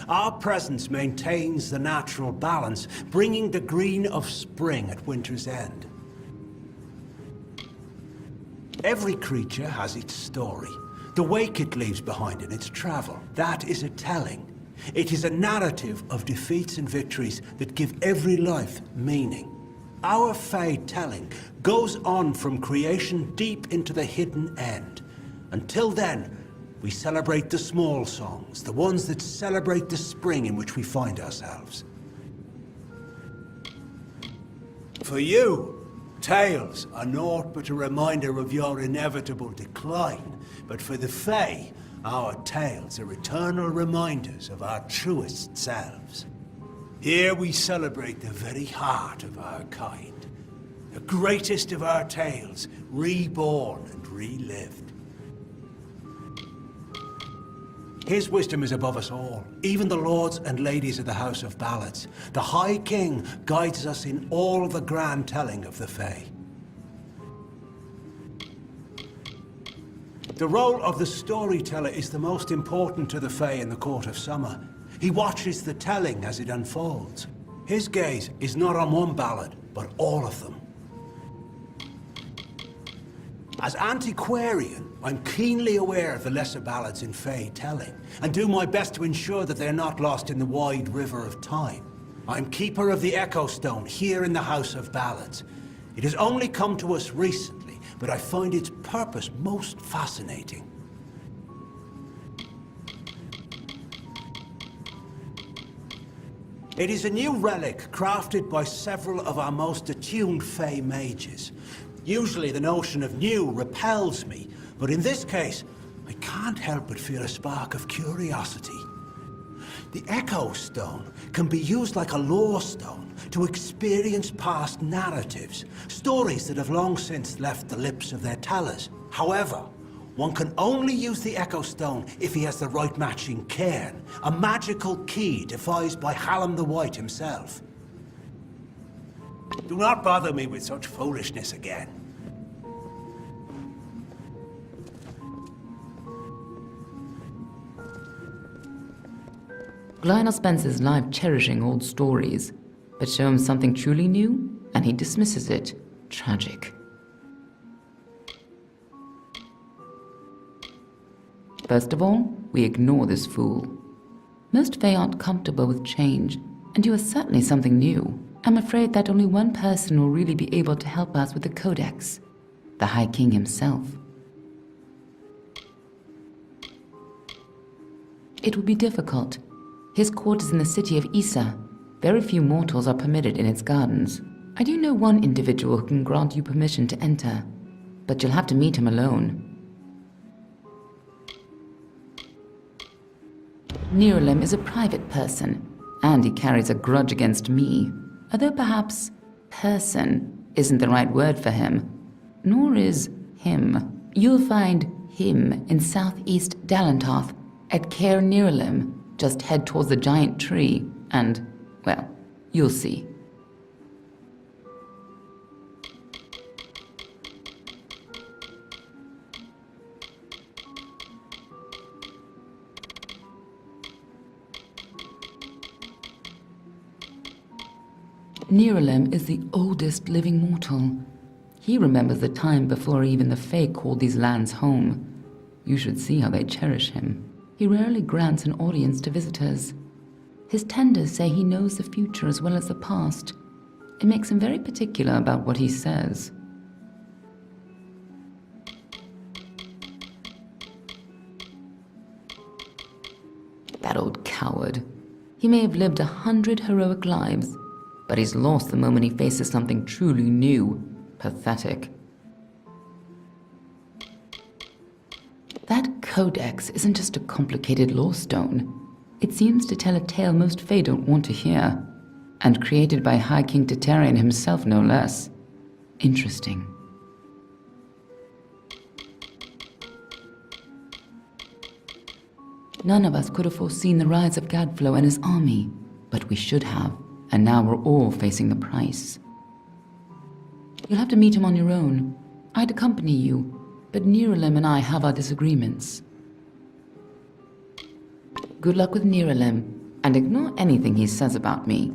Our presence maintains the natural balance, bringing the green of spring at winter's end. Every creature has its story. The wake it leaves behind in its travel. That is a telling. It is a narrative of defeats and victories that give every life meaning. Our Fey telling goes on from creation deep into the hidden end. Until then, we celebrate the small songs, the ones that celebrate the spring in which we find ourselves. For you, tales are naught but a reminder of your inevitable decline. But for the Fae, our tales are eternal reminders of our truest selves. Here we celebrate the very heart of our kind. The greatest of our tales, reborn and relived. His wisdom is above us all, even the lords and ladies of the House of Ballads. The High King guides us in all the grand telling of the Fae. The role of the storyteller is the most important to the Fae in the Court of Summer. He watches the telling as it unfolds. His gaze is not on one ballad, but all of them. As antiquarian, I'm keenly aware of the lesser ballads in Fae telling, and do my best to ensure that they're not lost in the wide river of time. I'm keeper of the Echo Stone here in the House of Ballads. It has only come to us recently, but I find its purpose most fascinating. It is a new relic crafted by several of our most attuned Fae mages. Usually the notion of new repels me, but in this case, I can't help but feel a spark of curiosity. The Echo Stone can be used like a lore stone to experience past narratives, stories that have long since left the lips of their tellers. However, one can only use the Echo Stone if he has the right matching cairn, a magical key devised by Hallam the White himself. Do not bother me with such foolishness again. Glyner spends his life cherishing old stories, but show him something truly new, and he dismisses it. Tragic. First of all, we ignore this fool. Most Fae aren't comfortable with change, and you are certainly something new. I'm afraid that only one person will really be able to help us with the Codex. The High King himself. It will be difficult, His court is in the city of Issa. Very few mortals are permitted in its gardens. I do know one individual who can grant you permission to enter, but you'll have to meet him alone. Niralim is a private person, and he carries a grudge against me, although perhaps person isn't the right word for him, nor is him. You'll find him in southeast Dalantoth at Caer Niralim. Just head towards the giant tree, and, well, you'll see. Niralim is the oldest living mortal. He remembers the time before even the Fae called these lands home. You should see how they cherish him. He rarely grants an audience to visitors. His tenders say he knows the future as well as the past. It makes him very particular about what he says. That old coward. He may have lived 100 heroic lives, but he's lost the moment he faces something truly new. Pathetic. That codex isn't just a complicated law stone. It seems to tell a tale most Fae don't want to hear, and created by High King Titarian himself, no less. Interesting. None of us could have foreseen the rise of Gadflow and his army, but we should have, and now we're all facing the price. You'll have to meet him on your own. I'd accompany you, but Niralim and I have our disagreements. Good luck with Niralim, and ignore anything he says about me.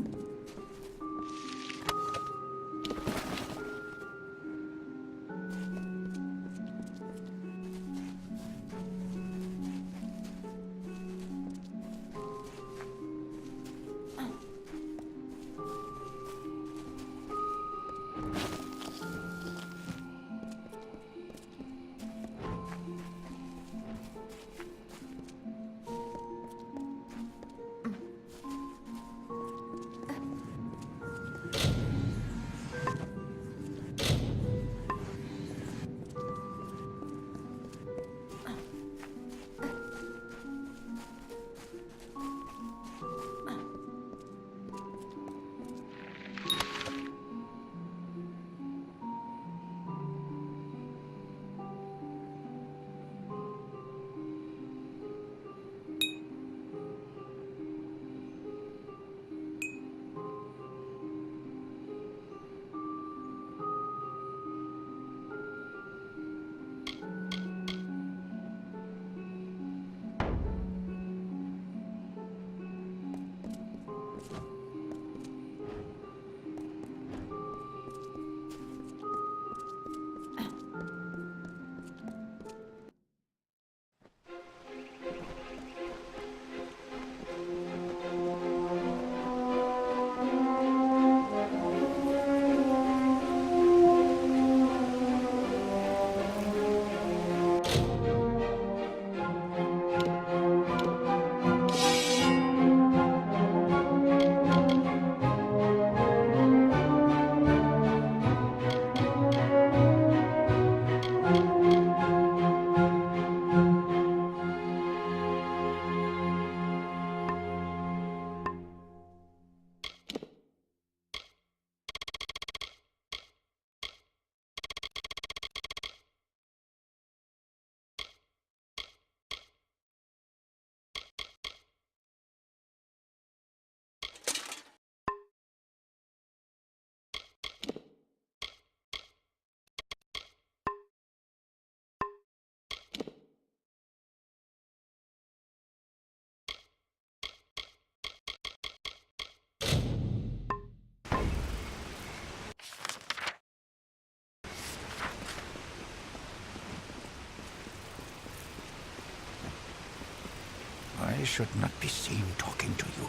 I should not be seen talking to you.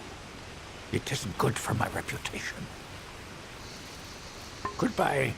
It isn't good for my reputation. Goodbye.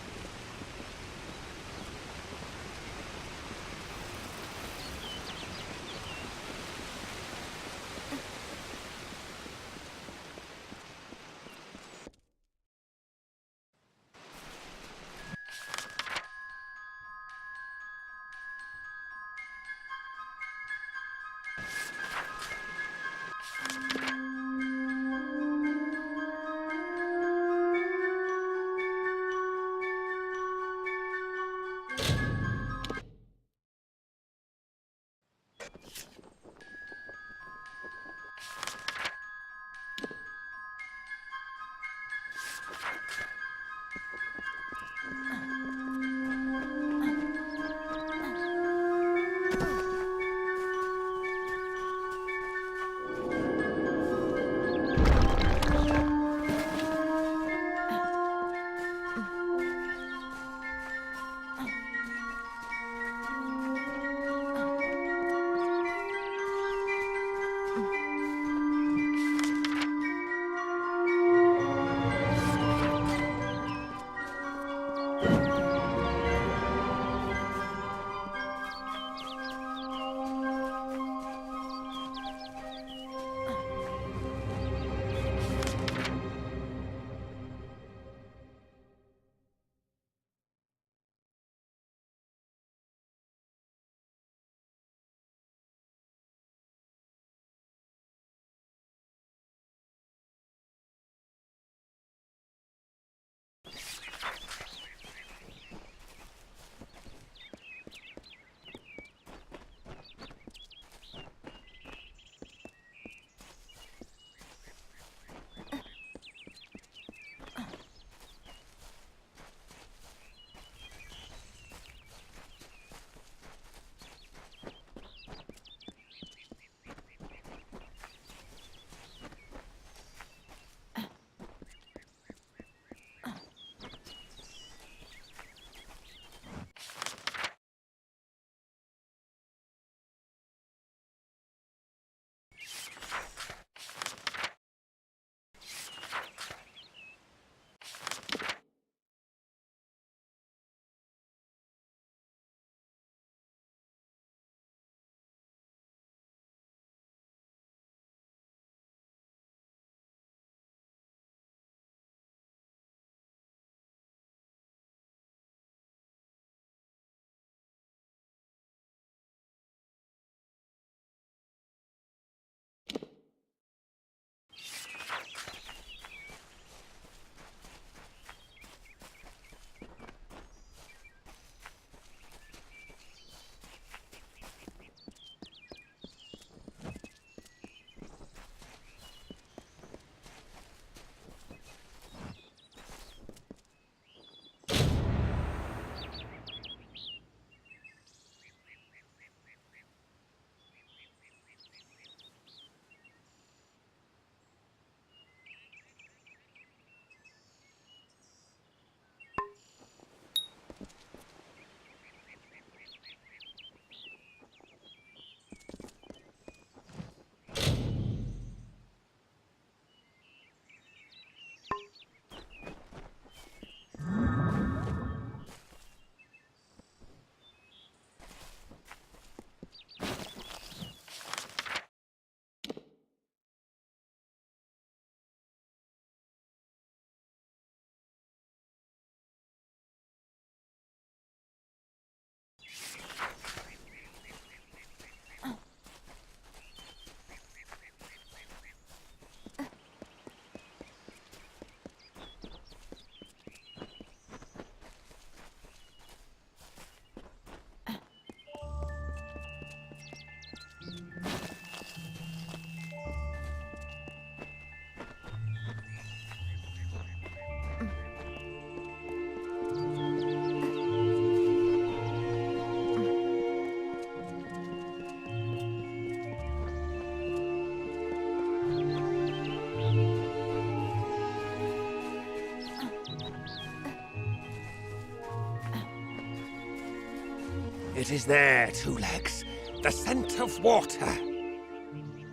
It is there, Two Legs. The scent of water.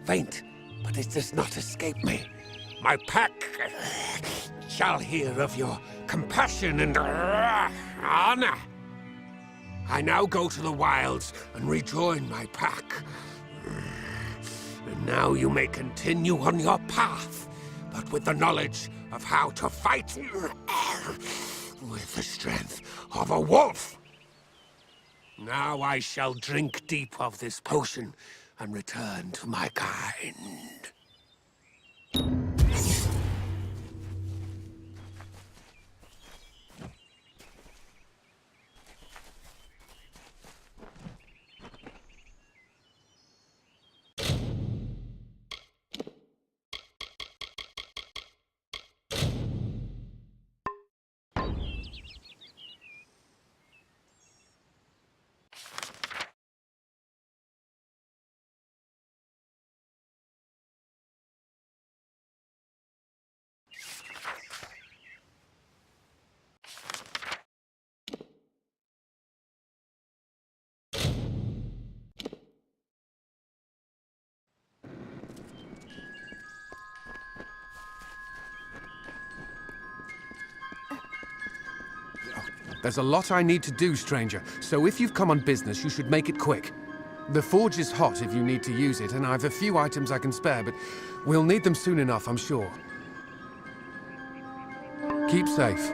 Faint, but it does not escape me. My pack shall hear of your compassion and honor. I now go to the wilds and rejoin my pack. And now you may continue on your path, but with the knowledge of how to fight with the strength of a wolf. Now I shall drink deep of this potion and return to my kind. There's a lot I need to do, stranger, so if you've come on business, you should make it quick. The forge is hot if you need to use it, and I've a few items I can spare, but we'll need them soon enough, I'm sure. Keep safe.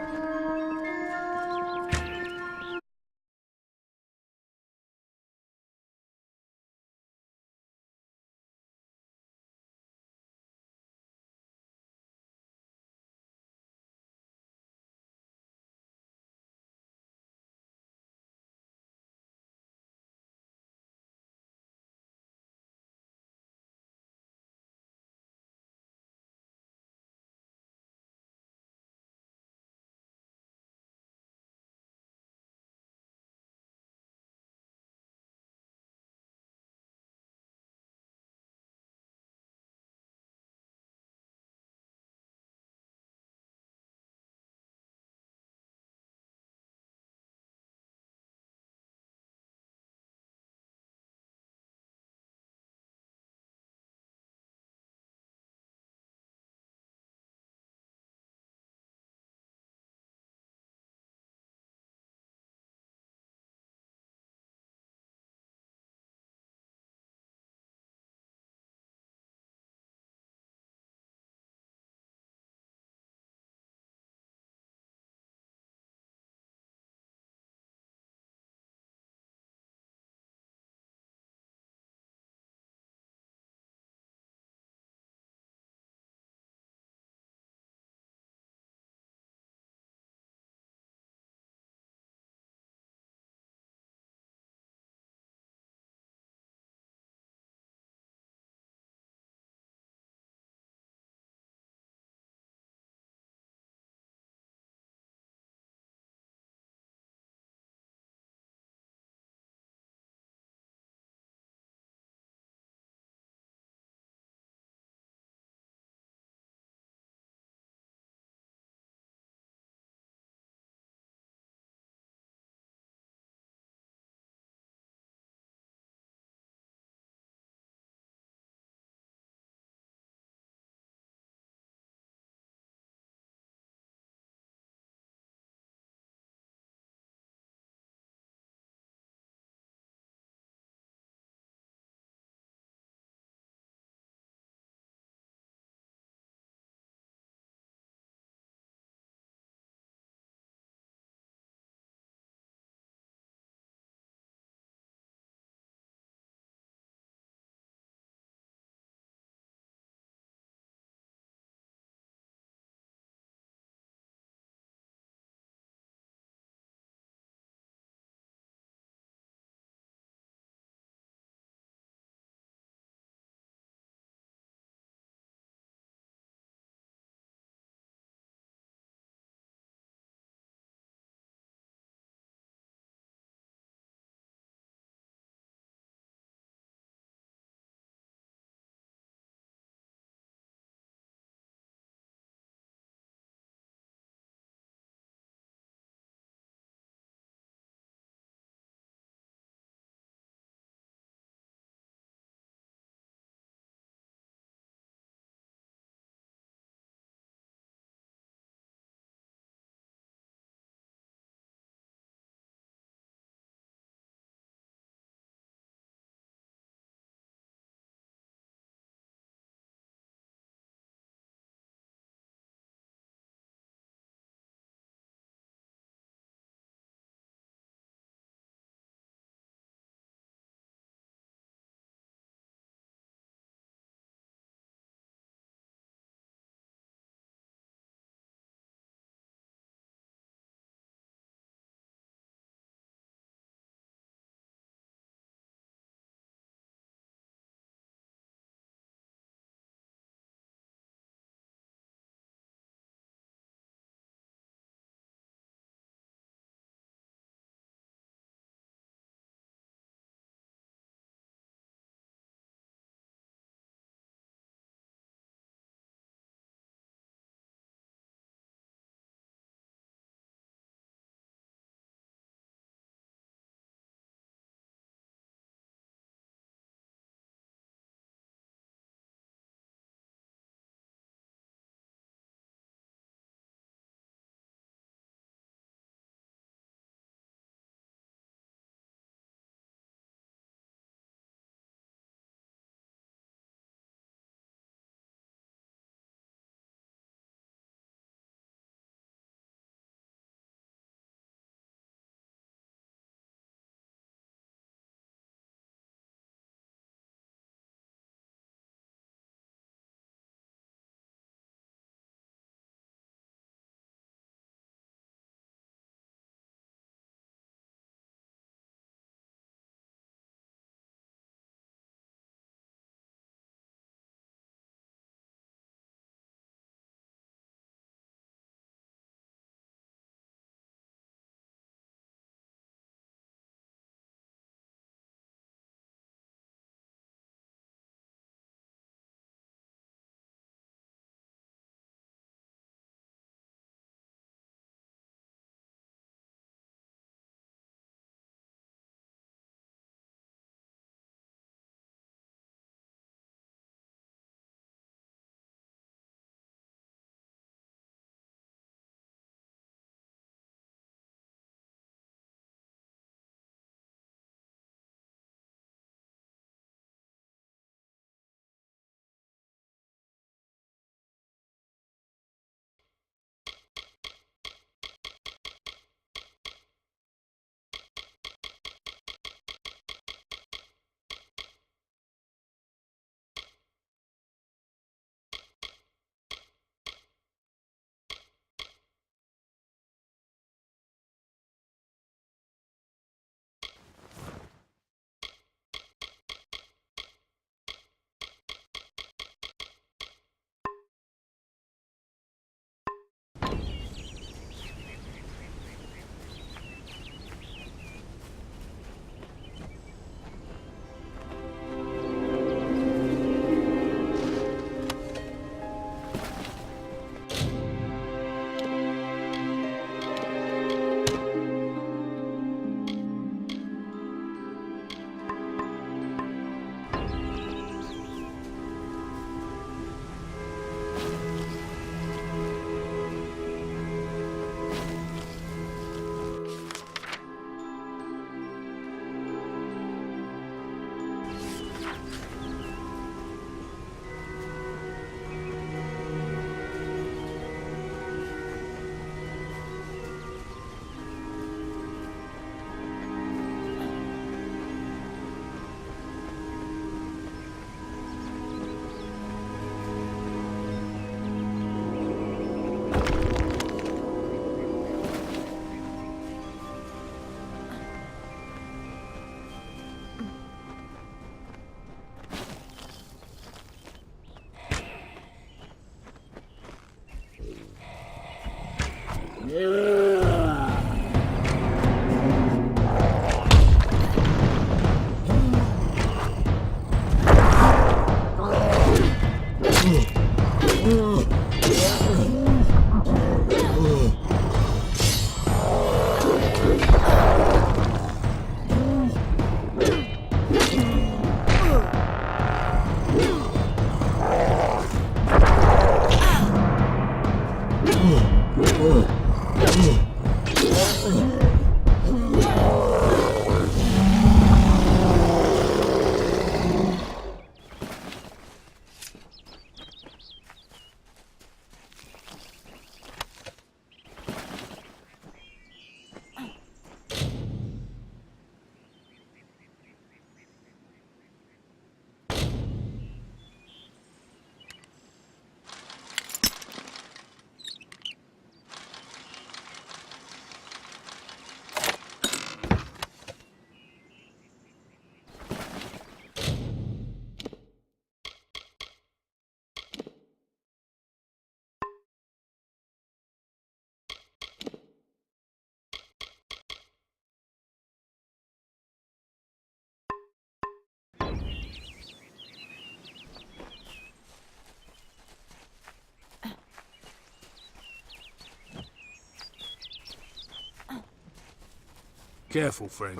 Careful, friend.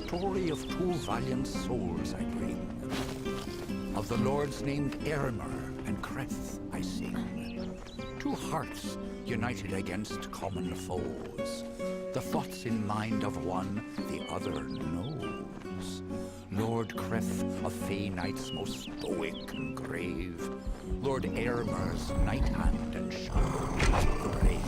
Story of two valiant souls I bring. Of the lords named Aylmer and Creth I sing. Two hearts united against common foes. The thoughts in mind of one the other knows. Lord Creth of Fey Knights most stoic and grave. Lord Aylmer's knight hand and shadow brave.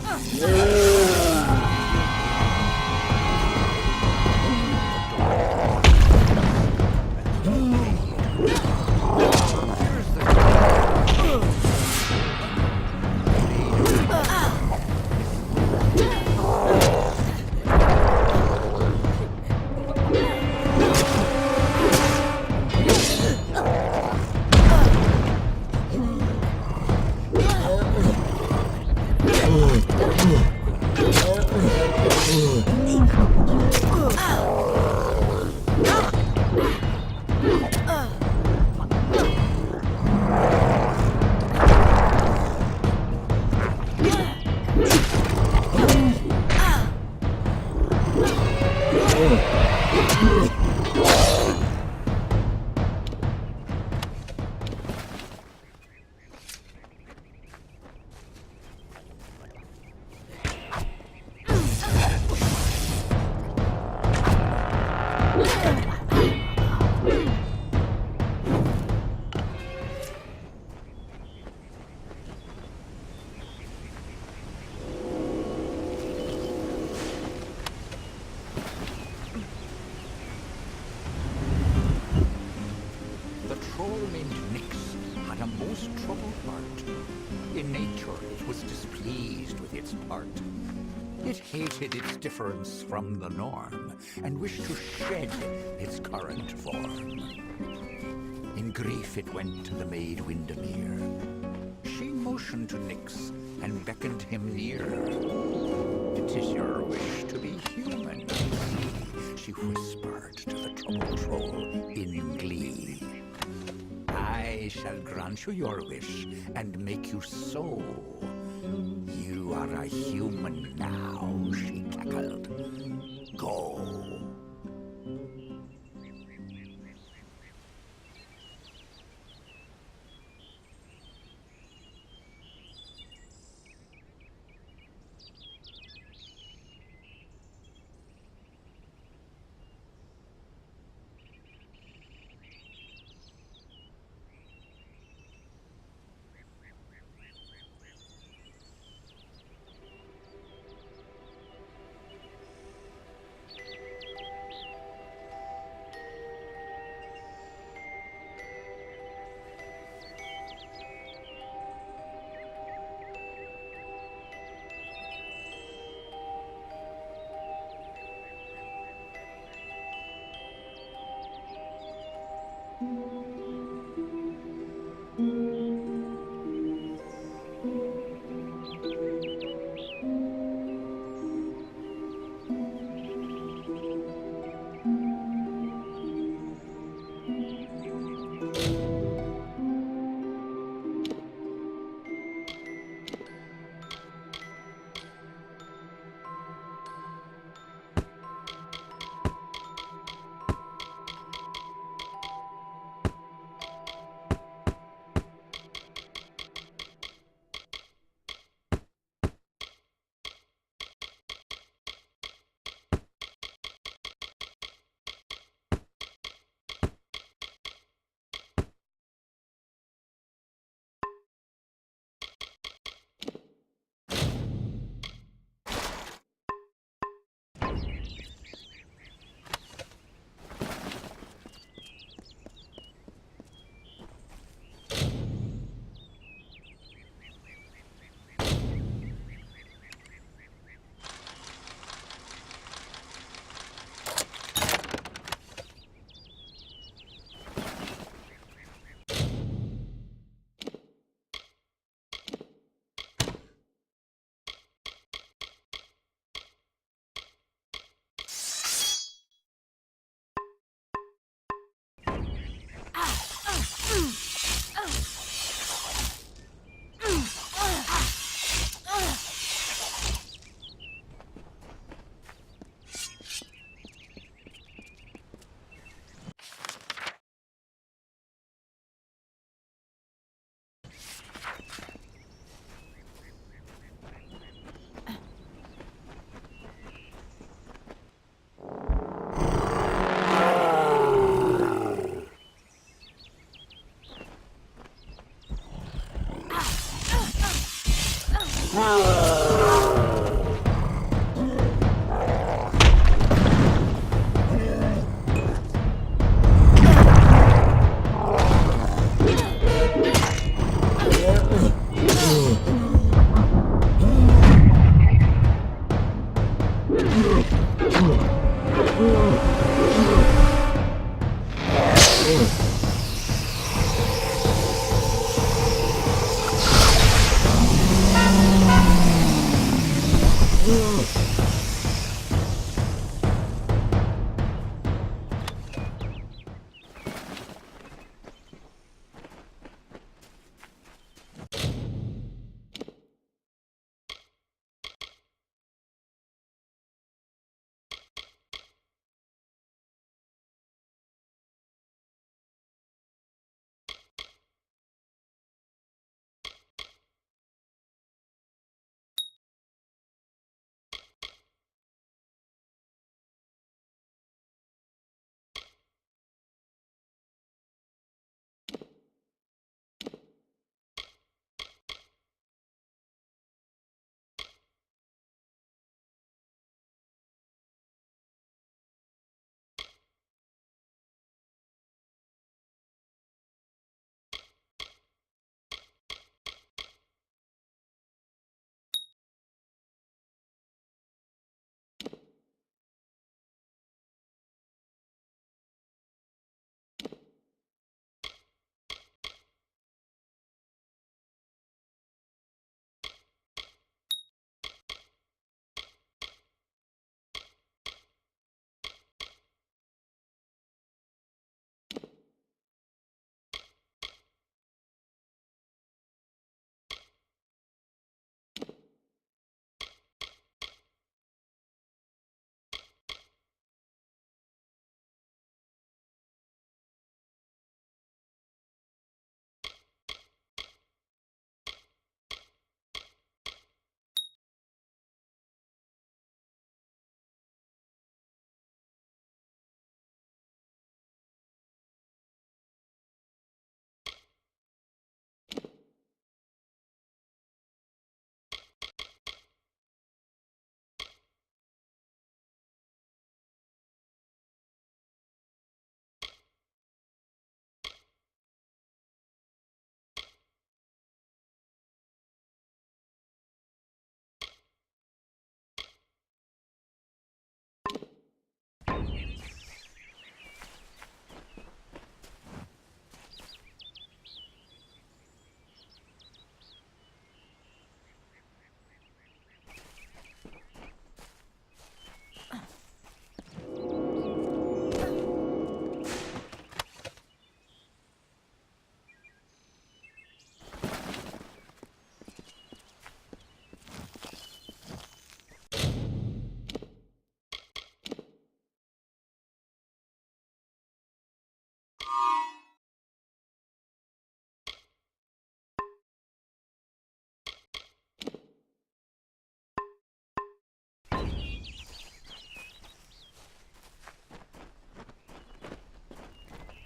troll named Nyx had a most troubled heart. In nature, it was displeased with its part. It hated its difference from the norm, and wished to shed its current form. In grief it went to the maid Windermere. She motioned to Nyx, and beckoned him near. "It is your wish to be human, I see," she whispered to the troubled troll in glee. "I shall grant you your wish, and make you so. You are a human now," she cackled. "Go."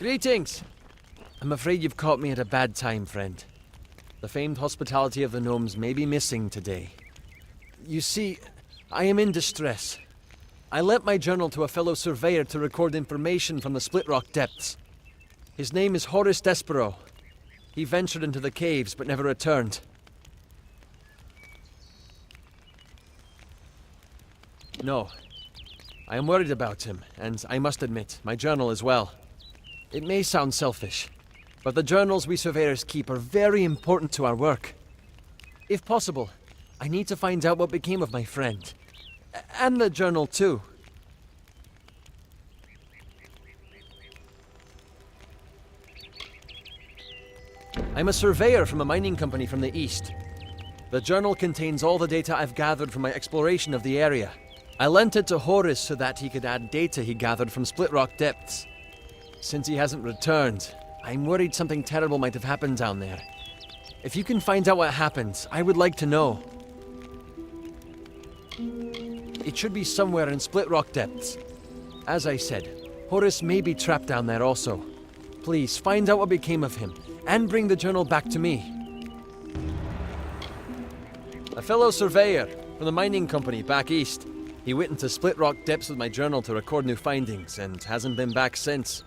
Greetings! I'm afraid you've caught me at a bad time, friend. The famed hospitality of the gnomes may be missing today. You see, I am in distress. I lent my journal to a fellow surveyor to record information from the Split Rock depths. His name is Horace Despero. He ventured into the caves but never returned. No. I am worried about him, and I must admit, my journal as well. It may sound selfish, but the journals we surveyors keep are very important to our work. If possible, I need to find out what became of my friend. And the journal too. I'm a surveyor from a mining company from the east. The journal contains all the data I've gathered from my exploration of the area. I lent it to Horace so that he could add data he gathered from Split Rock depths. Since he hasn't returned, I'm worried something terrible might have happened down there. If you can find out what happened, I would like to know. It should be somewhere in Split Rock depths. As I said, Horace may be trapped down there also. Please, find out what became of him, and bring the journal back to me. A fellow surveyor from the mining company back east. He went into Split Rock depths with my journal to record new findings, and hasn't been back since.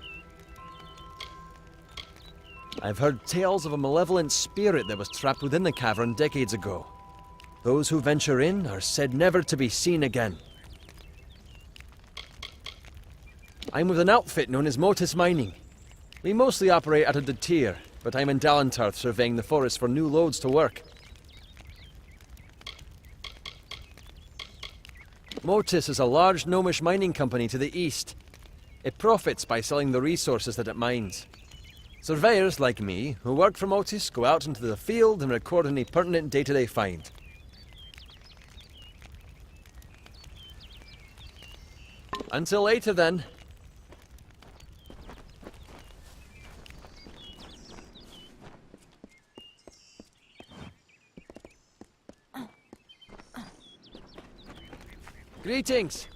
I've heard tales of a malevolent spirit that was trapped within the cavern decades ago. Those who venture in are said never to be seen again. I'm with an outfit known as Motus Mining. We mostly operate out of the Tier, but I'm in Dalentarth surveying the forest for new loads to work. Motus is a large gnomish mining company to the east. It profits by selling the resources that it mines. Surveyors like me, who work for Motus, go out into the field and record any pertinent data they find. Until later, then. Greetings!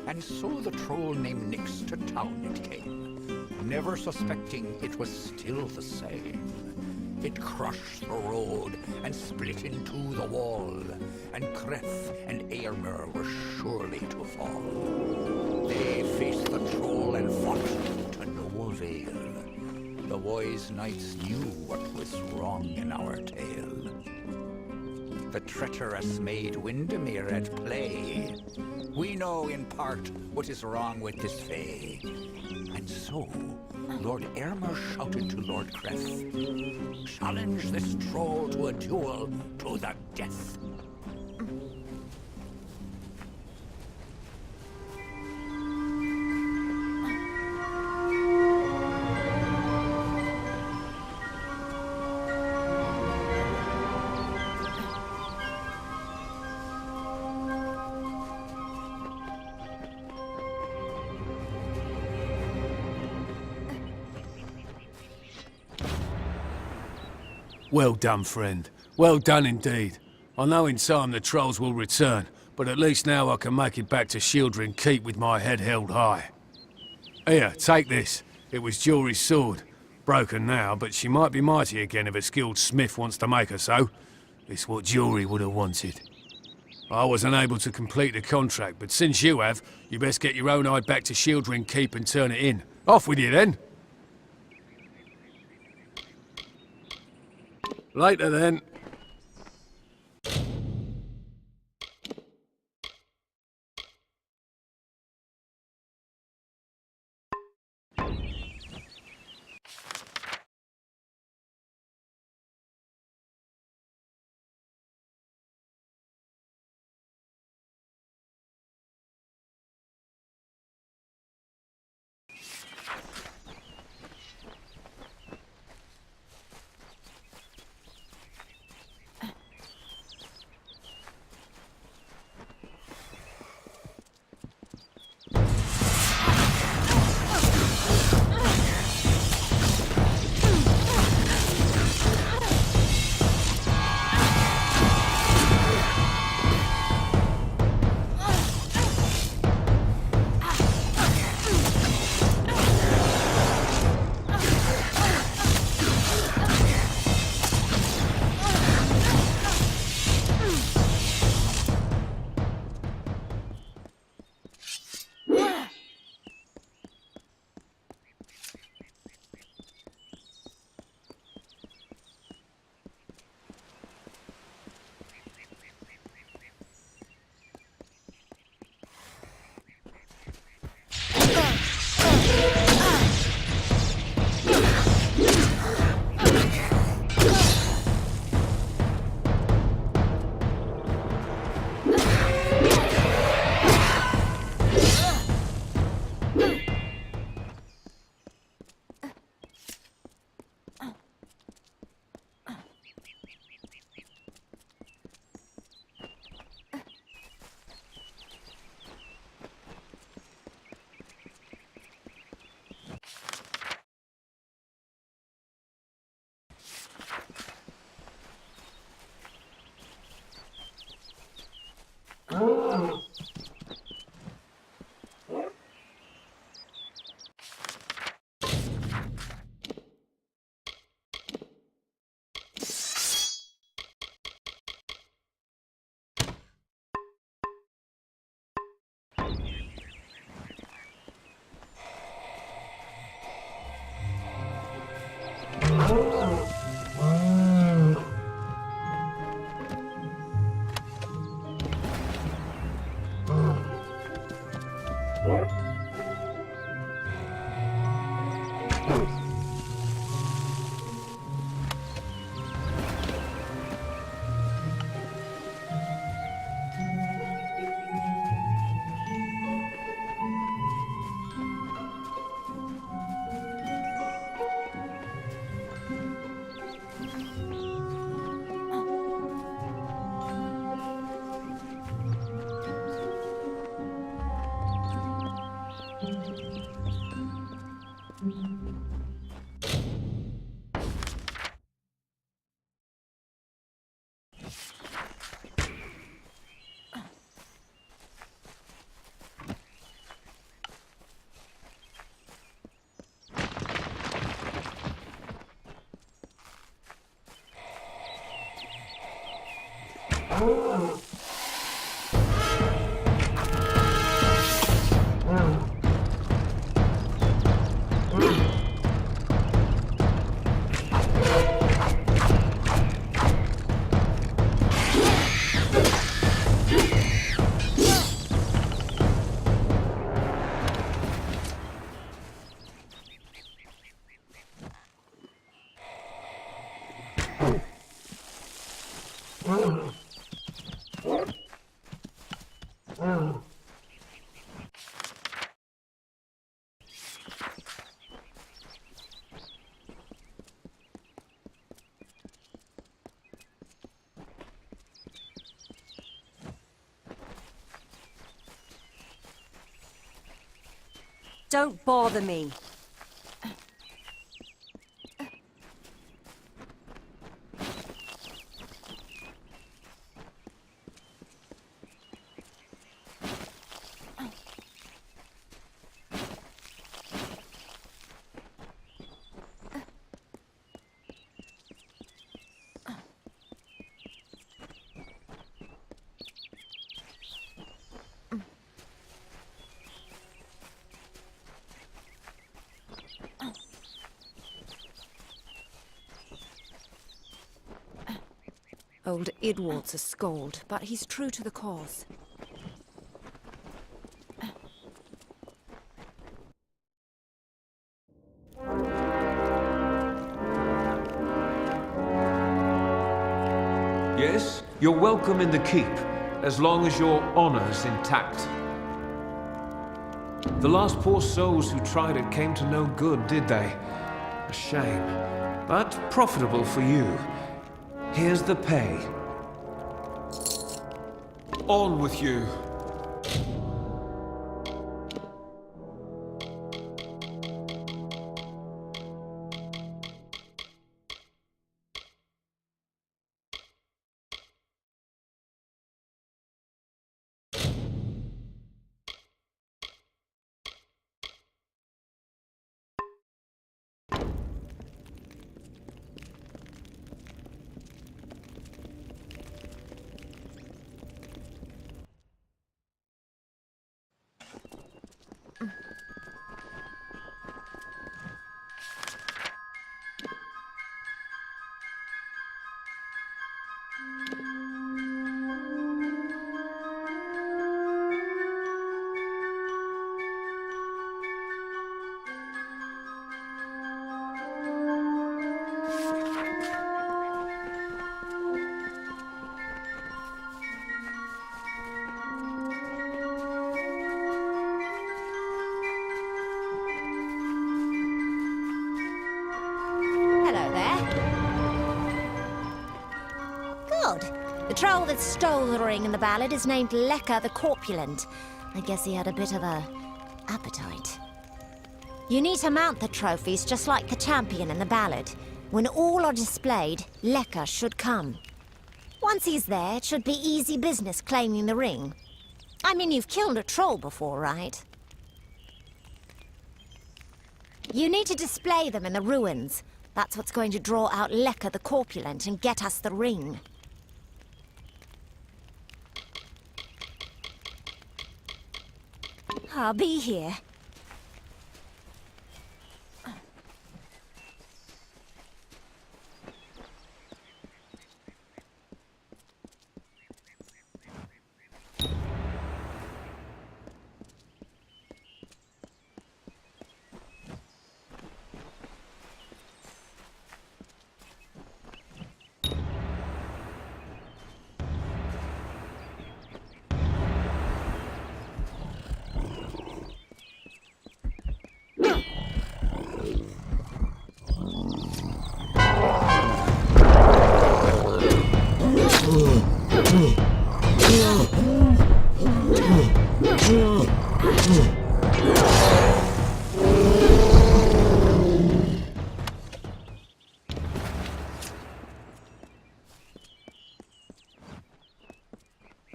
And so the troll named Nyx to town it came, never suspecting it was still the same. It crushed the road and split into the wall, and Kreth and Eärmer were surely to fall. They faced the troll and fought to no avail. The wise knights knew what was wrong in our tale. the treacherous maid Windermere at play. We know in part what is wrong with this fae. And so, Lord Aylmer shouted to Lord Creth, "Challenge this troll to a duel to the death." Well done, friend. Well done indeed. I know in time the trolls will return, but at least now I can make it back to Shieldring Keep with my head held high. Here, take this. It was Jury's sword. Broken now, but she might be mighty again if a skilled smith wants to make her so. It's what Jury would have wanted. I was unable to complete the contract, but since you have, you best get your own eye back to Shieldring Keep and turn it in. Off with you then! Later then. Don't bother me. Old Idwald's a scold, but he's true to the cause. Yes, you're welcome in the keep, as long as your honor's intact. The last poor souls who tried it came to no good, did they? A shame, but profitable for you. Here's the pay. On with you. The troll that stole the ring in the ballad is named Lecker the Corpulent. I guess he had a bit of a appetite. You need to mount the trophies just like the champion in the ballad. When all are displayed, Lecker should come. Once he's there, it should be easy business claiming the ring. I mean, you've killed a troll before, right? You need to display them in the ruins. That's what's going to draw out Lecker the Corpulent and get us the ring. I'll be here.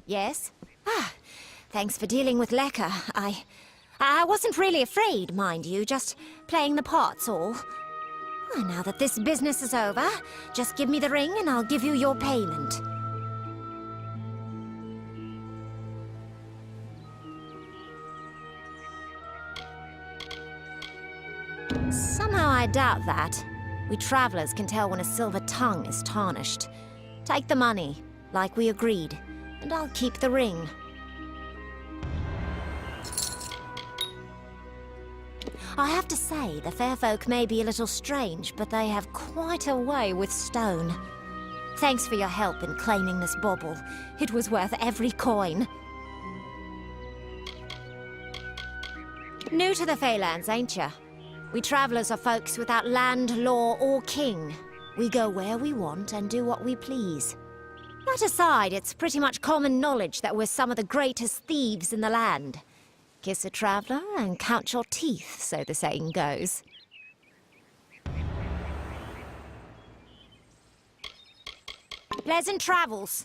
Yes? Thanks for dealing with Lecker. I wasn't really afraid, mind you, just playing the part's all. Now that this business is over, just give me the ring and I'll give you your payment. Somehow I doubt that. We travelers can tell when a silver tongue is tarnished. Take the money, like we agreed, and I'll keep the ring. I have to say, the fair folk may be a little strange, but they have quite a way with stone. Thanks for your help in claiming this bauble. It was worth every coin. New to the Feylands, ain't ya? We travellers are folks without land, law, or king. We go where we want and do what we please. That aside, it's pretty much common knowledge that we're some of the greatest thieves in the land. Kiss a traveller and count your teeth, so the saying goes. Pleasant travels.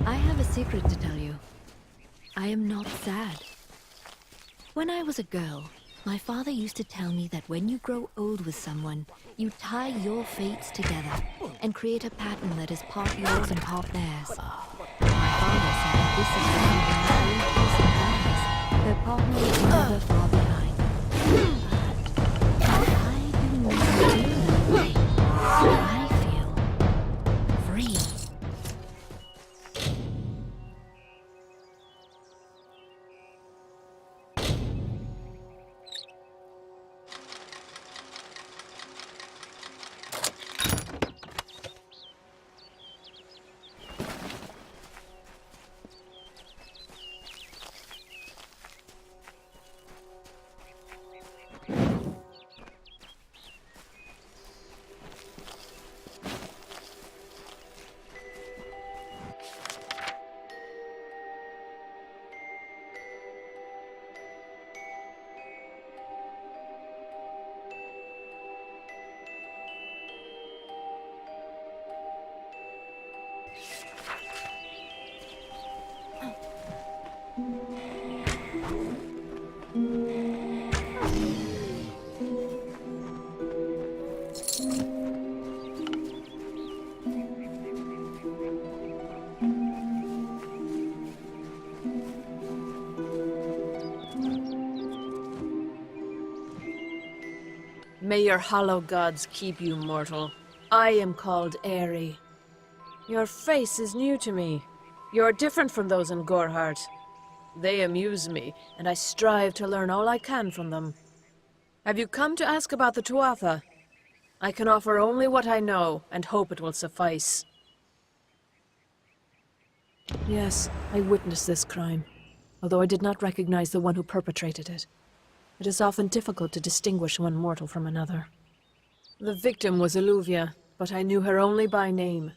I have a secret to tell you. I am not sad. When I was a girl, my father used to tell me that when you grow old with someone, you tie your fates together and create a pattern that is part yours and part theirs. My father said that this is why when a person dies, their partner is never far behind. But I do not feel that way. I feel free. May your hollow gods keep you, mortal. I am called Aerie. Your face is new to me. You're different from those in Gorhart. They amuse me, and I strive to learn all I can from them. Have you come to ask about the Tuatha? I can offer only what I know, and hope it will suffice. Yes, I witnessed this crime, although I did not recognize the one who perpetrated it. It is often difficult to distinguish one mortal from another. The victim was Illuvia, but I knew her only by name.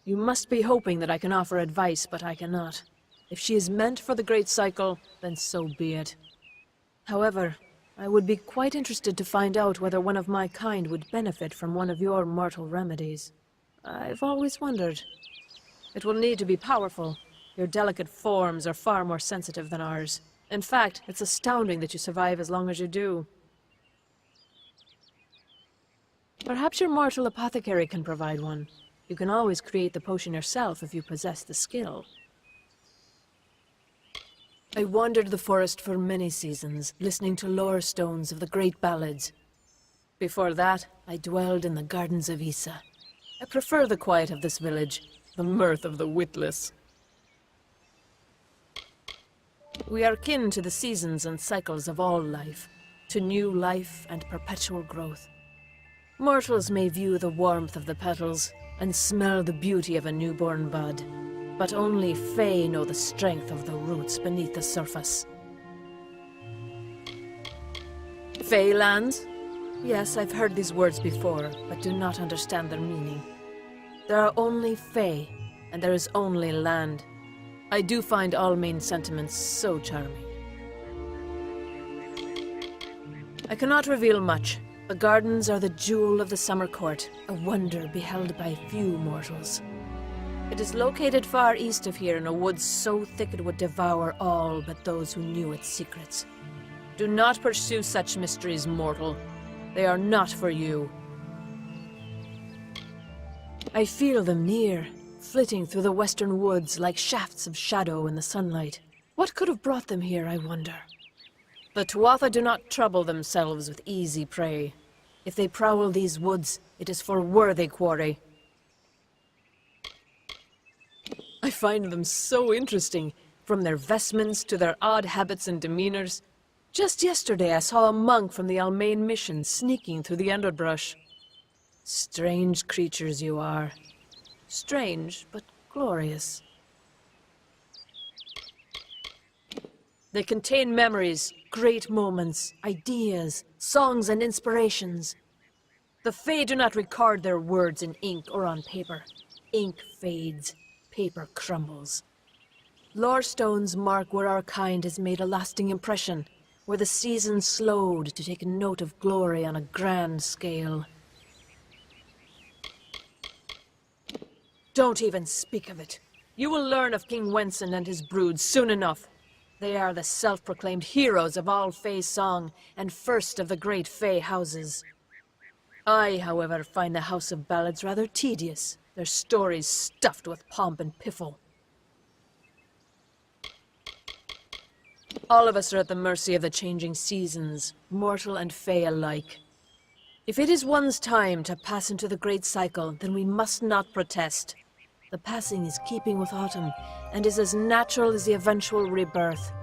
You must be hoping that I can offer advice, but I cannot. If she is meant for the Great Cycle, then so be it. However, I would be quite interested to find out whether one of my kind would benefit from one of your mortal remedies. I've always wondered. It will need to be powerful. Your delicate forms are far more sensitive than ours. In fact, it's astounding that you survive as long as you do. Perhaps your mortal apothecary can provide one. You can always create the potion yourself if you possess the skill. I wandered the forest for many seasons, listening to lore stones of the great ballads. Before that, I dwelled in the gardens of Issa. I prefer the quiet of this village, the mirth of the witless. We are kin to the seasons and cycles of all life, to new life and perpetual growth. Mortals may view the warmth of the petals and smell the beauty of a newborn bud, but only Fae know the strength of the roots beneath the surface. Fae lands? Yes, I've heard these words before, but do not understand their meaning. There are only Fae, and there is only land. I do find Almain's sentiments so charming. I cannot reveal much. The gardens are the jewel of the summer court, a wonder beheld by few mortals. It is located far east of here in a wood so thick it would devour all but those who knew its secrets. Do not pursue such mysteries, mortal. They are not for you. I feel them near, flitting through the western woods like shafts of shadow in the sunlight. What could have brought them here, I wonder? The Tuatha do not trouble themselves with easy prey. If they prowl these woods, it is for worthy quarry. I find them so interesting, from their vestments to their odd habits and demeanors. Just yesterday I saw a monk from the Almain mission sneaking through the underbrush. Strange creatures you are. Strange, but glorious. They contain memories, great moments, ideas, songs and inspirations. The Fae do not record their words in ink or on paper. Ink fades, paper crumbles. Lore stones mark where our kind has made a lasting impression, where the seasons slowed to take note of glory on a grand scale. Don't even speak of it. You will learn of King Wenson and his brood soon enough. They are the self-proclaimed heroes of all Fae song, and first of the great Fae houses. I, however, find the House of Ballads rather tedious, their stories stuffed with pomp and piffle. All of us are at the mercy of the changing seasons, mortal and Fae alike. If it is one's time to pass into the Great Cycle, then we must not protest. The passing is keeping with autumn, and is as natural as the eventual rebirth.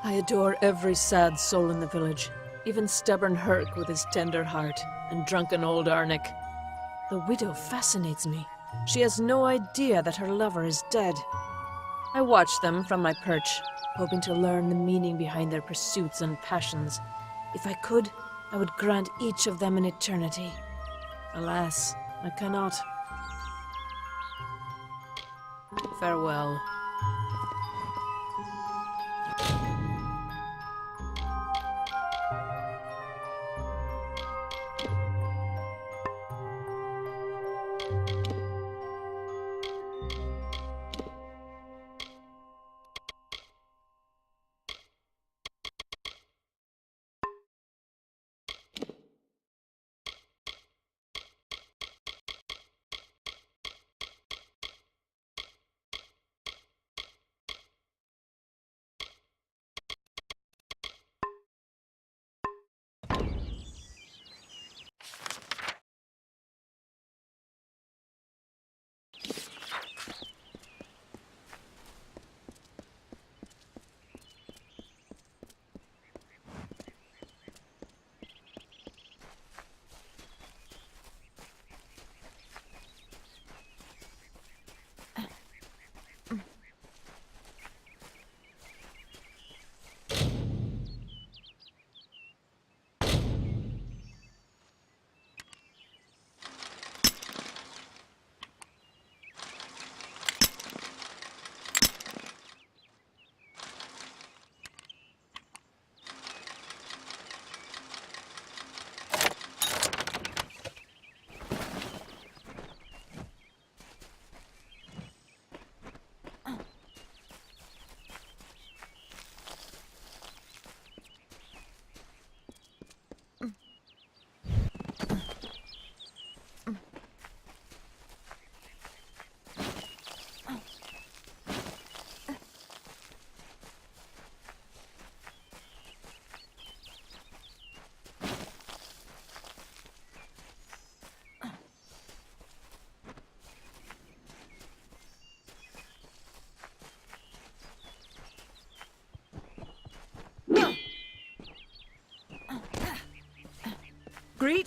I adore every sad soul in the village, even stubborn Herc with his tender heart, and drunken old Arnick. The widow fascinates me. She has no idea that her lover is dead. I watch them from my perch, hoping to learn the meaning behind their pursuits and passions. If I could, I would grant each of them an eternity. Alas, I cannot. Farewell.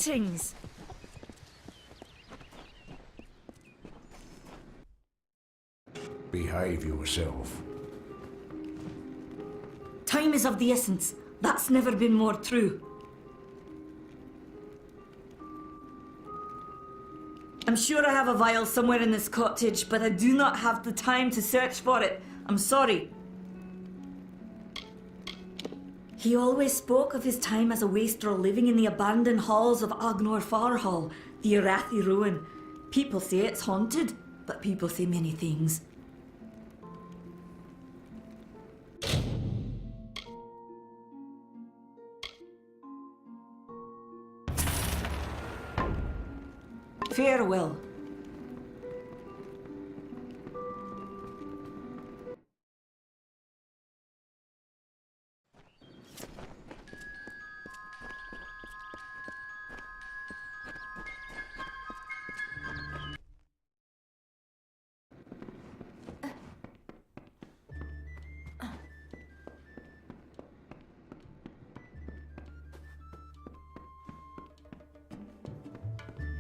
greetings. Behave yourself. Time is of the essence. That's never been more true. I'm sure I have a vial somewhere in this cottage, but I do not have the time to search for it. I'm sorry. He always spoke of his time as a wastrel living in the abandoned halls of Agnor Farhall, the Arathi ruin. People say it's haunted, but people say many things. Farewell.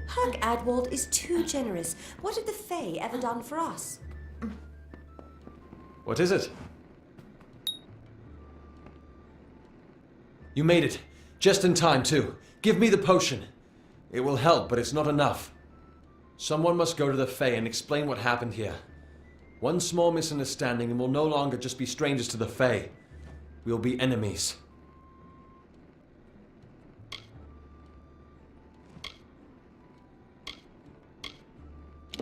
Hug Adwald is too generous. What have the Fae ever done for us? What is it? You made it. Just in time, too. Give me the potion. It will help, but it's not enough. Someone must go to the Fae and explain what happened here. One small misunderstanding and we'll no longer just be strangers to the Fae. We'll be enemies.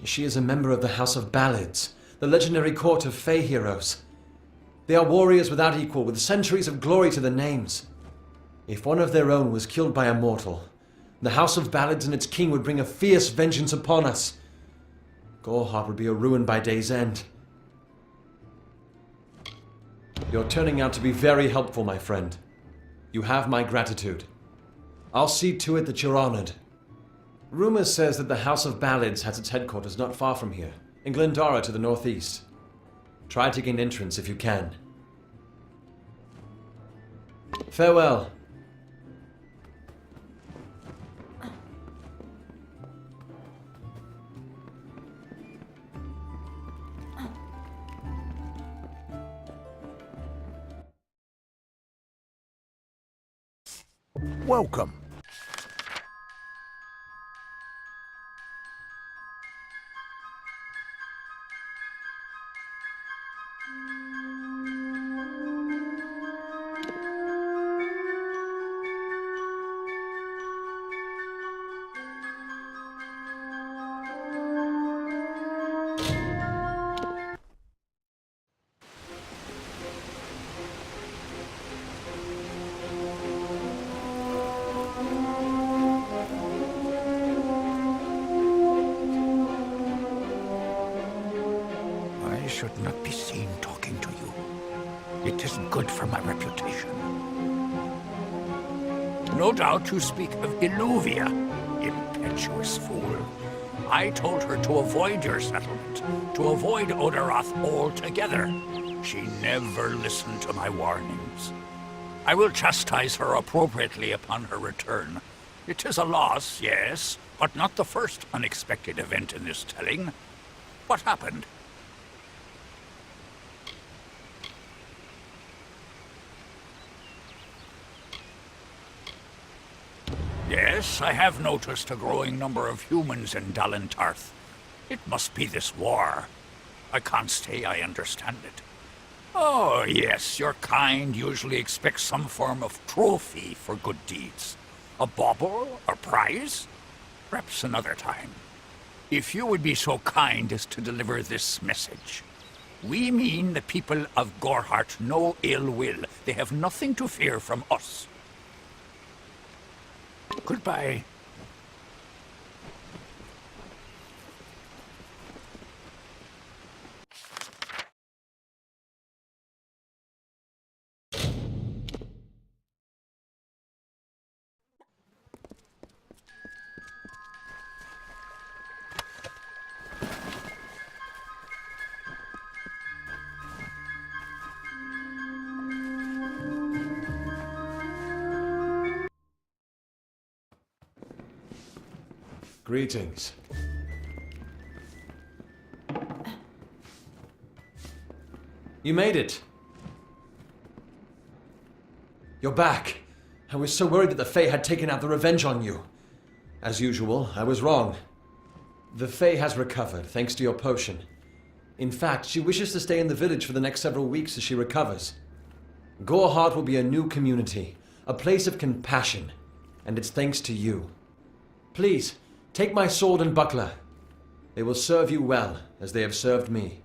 She is a member of the House of Ballads, the legendary court of Fae heroes. They are warriors without equal, with centuries of glory to their names. If one of their own was killed by a mortal, the House of Ballads and its king would bring a fierce vengeance upon us. Gorhart would be a ruin by day's end. You're turning out to be very helpful, my friend. You have my gratitude. I'll see to it that you're honored. Rumor says that the House of Ballads has its headquarters not far from here, in Glendara to the northeast. Try to gain entrance if you can. Farewell. Welcome. I should not be seen talking to you. It isn't good for my reputation. No doubt you speak of Illuvia, impetuous fool. I told her to avoid your settlement, to avoid Odorath altogether. She never listened to my warnings. I will chastise her appropriately upon her return. It is a loss, yes, but not the first unexpected event in this telling. What happened? Yes, I have noticed a growing number of humans in Dalentarth. It must be this war. I can't say I understand it. Oh, yes, your kind usually expects some form of trophy for good deeds. A bauble or prize? Perhaps another time. If you would be so kind as to deliver this message. We mean the people of Gorhart no ill will. They have nothing to fear from us. Goodbye. Greetings. You made it. You're back. I was so worried that the Fae had taken out the revenge on you. As usual, I was wrong. The Fae has recovered, thanks to your potion. In fact, she wishes to stay in the village for the next several weeks as she recovers. Goreheart will be a new community, a place of compassion, and it's thanks to you. Please, take my sword and buckler. They will serve you well, as they have served me.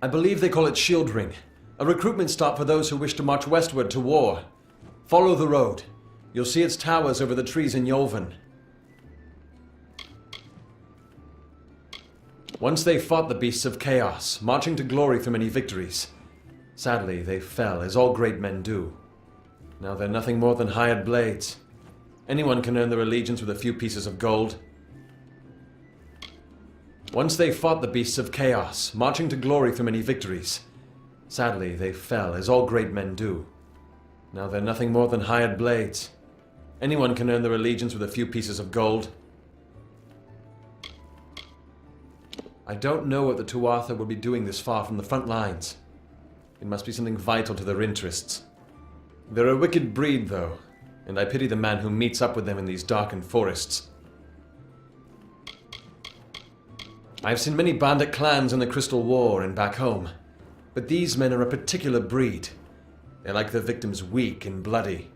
I believe they call it Shield Ring, a recruitment stop for those who wish to march westward to war. Follow the road. You'll see its towers over the trees in Yolven. Once they fought the beasts of chaos, marching to glory through many victories. Sadly, they fell, as all great men do. Now they're nothing more than hired blades. Anyone can earn their allegiance with a few pieces of gold. Once they fought the beasts of chaos, marching to glory through many victories. Sadly, they fell, as all great men do. Now they're nothing more than hired blades. Anyone can earn their allegiance with a few pieces of gold. I don't know what the Tuatha will be doing this far from the front lines. It must be something vital to their interests. They're a wicked breed, though, and I pity the man who meets up with them in these darkened forests. I've seen many bandit clans in the Crystal War and back home, but these men are a particular breed. They like their victims weak and bloody.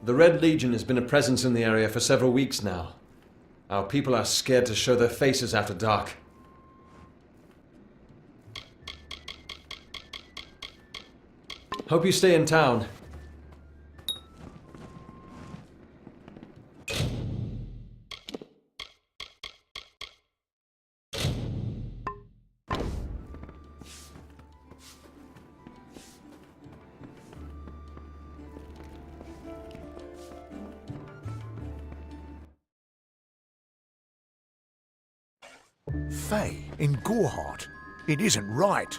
The Red Legion has been a presence in the area for several weeks now. Our people are scared to show their faces after dark. Hope you stay in town. Faye, in Goreheart. It isn't right.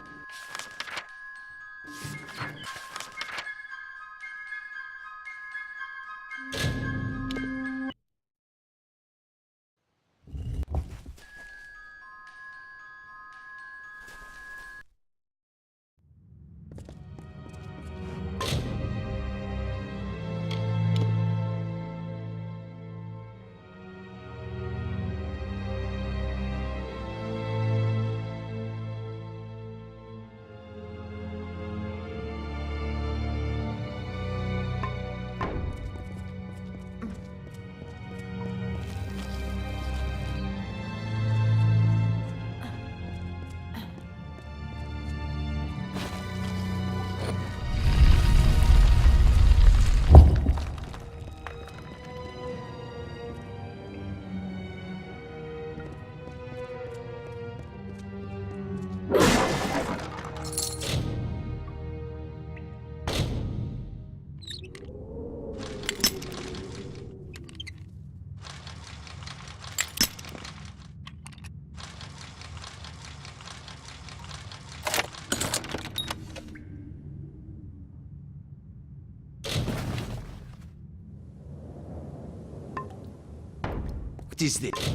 What is this?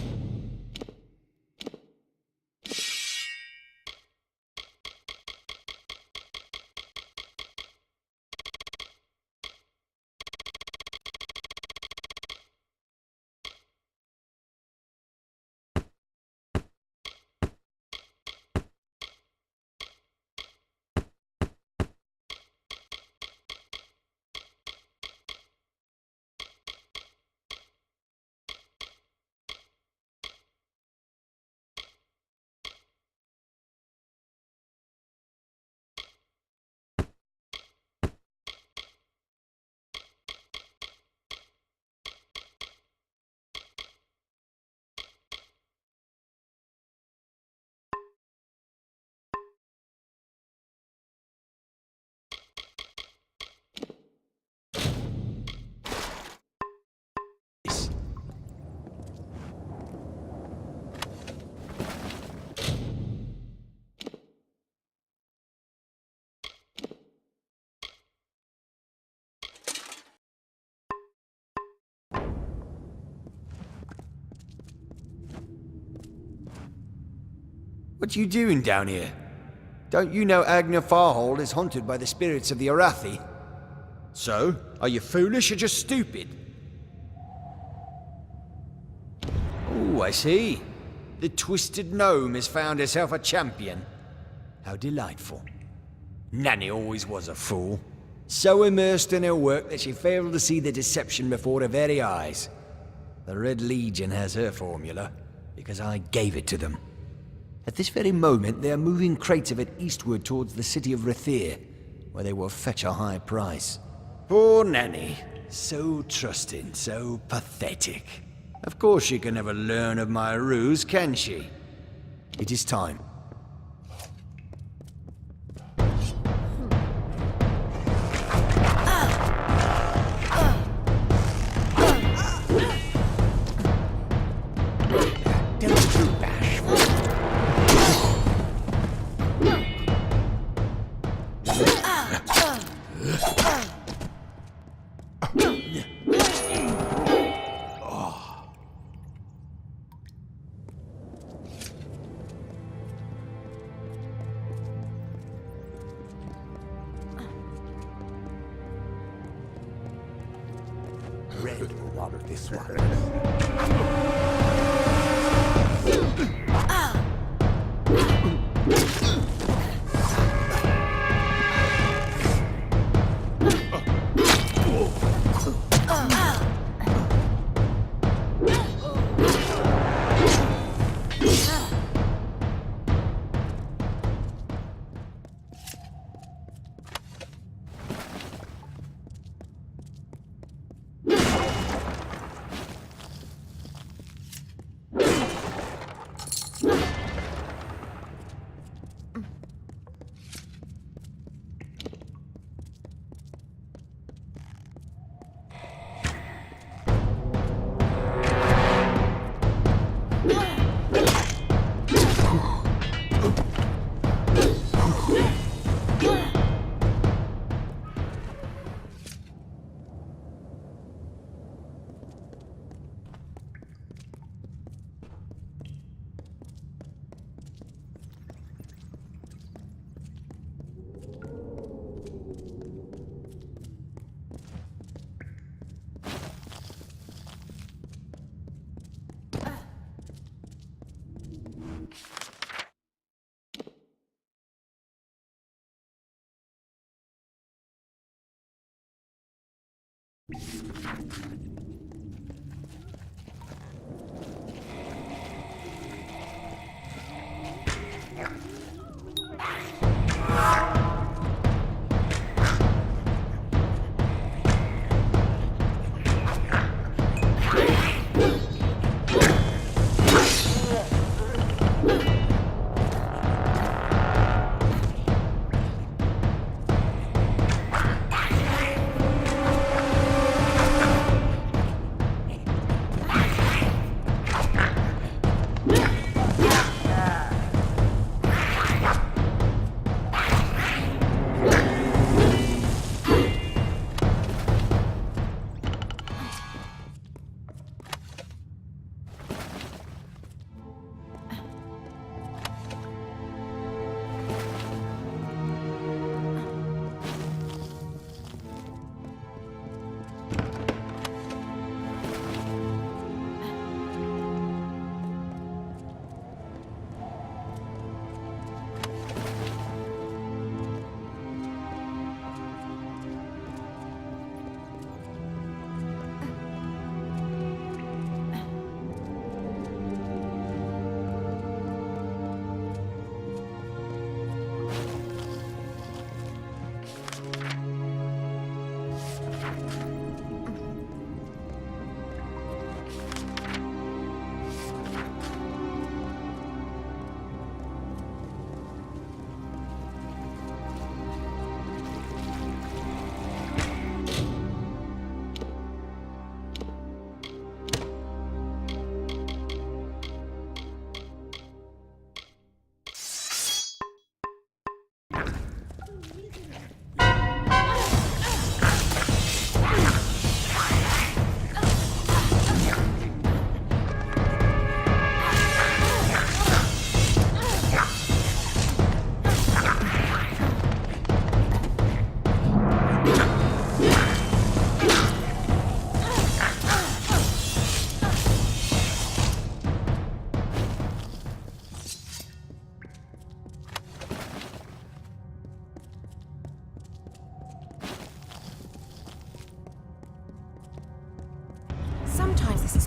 What you doing down here? Don't you know Agna Farhold is haunted by the spirits of the Arathi? So, are you foolish or just stupid? Oh, I see. The Twisted Gnome has found herself a champion. How delightful. Nanny always was a fool. So immersed in her work that she failed to see the deception before her very eyes. The Red Legion has her formula, because I gave it to them. At this very moment, they are moving crates of it eastward towards the city of Rathir, where they will fetch a high price. Poor Nanny. So trusting, so pathetic. Of course she can never learn of my ruse, can she? It is time. Red will water this one.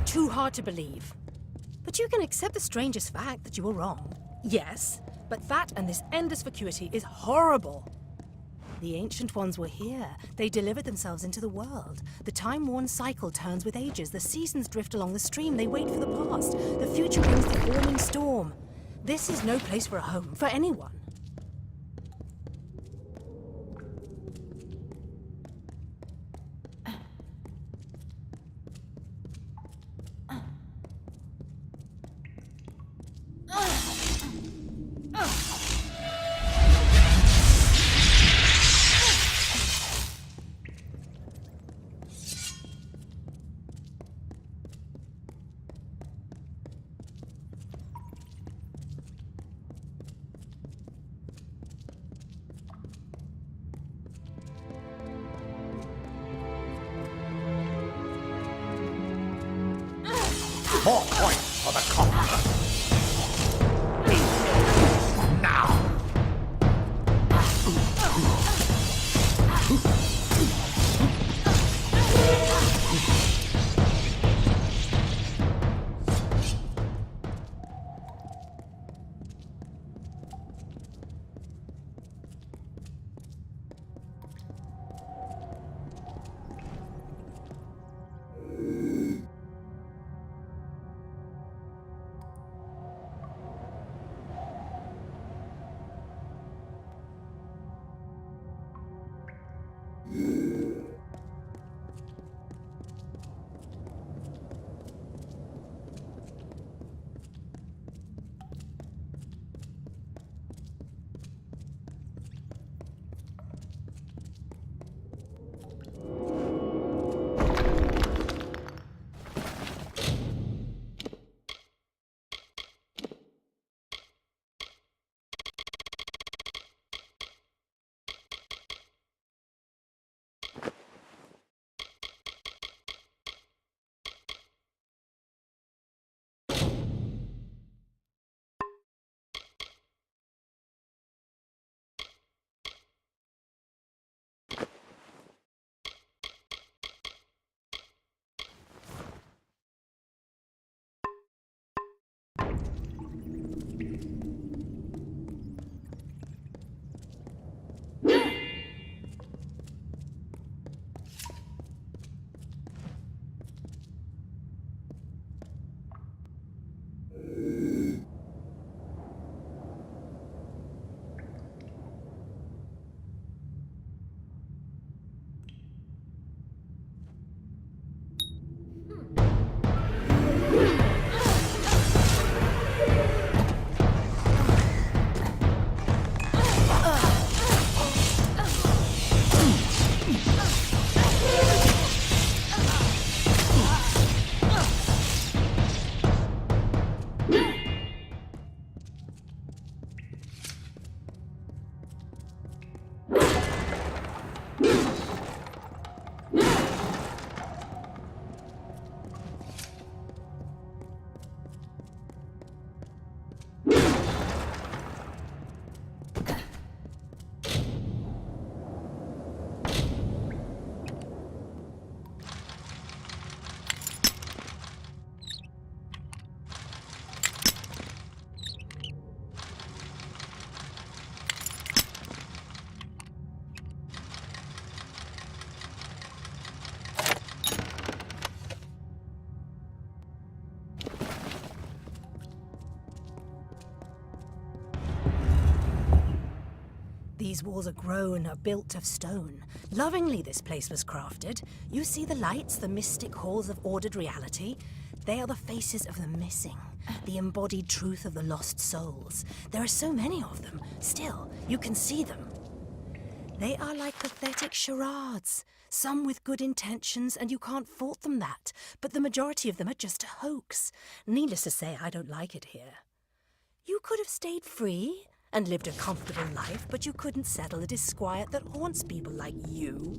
too hard to believe. But you can accept the strangest fact that you were wrong. Yes, but that and this endless vacuity is horrible. The Ancient Ones were here. They delivered themselves into the world. The time-worn cycle turns with ages. The seasons drift along the stream. They wait for the past. The future brings the forming storm. This is no place for a home, for anyone. More points for the conqueror. Now. These walls are grown, are built of stone. Lovingly this place was crafted. You see the lights, the mystic halls of ordered reality? They are the faces of the missing, the embodied truth of the lost souls. There are so many of them. Still, you can see them. They are like pathetic charades. Some with good intentions, and you can't fault them that. But the majority of them are just a hoax. Needless to say, I don't like it here. You could have stayed free and lived a comfortable life, but you couldn't settle the disquiet that haunts people like you.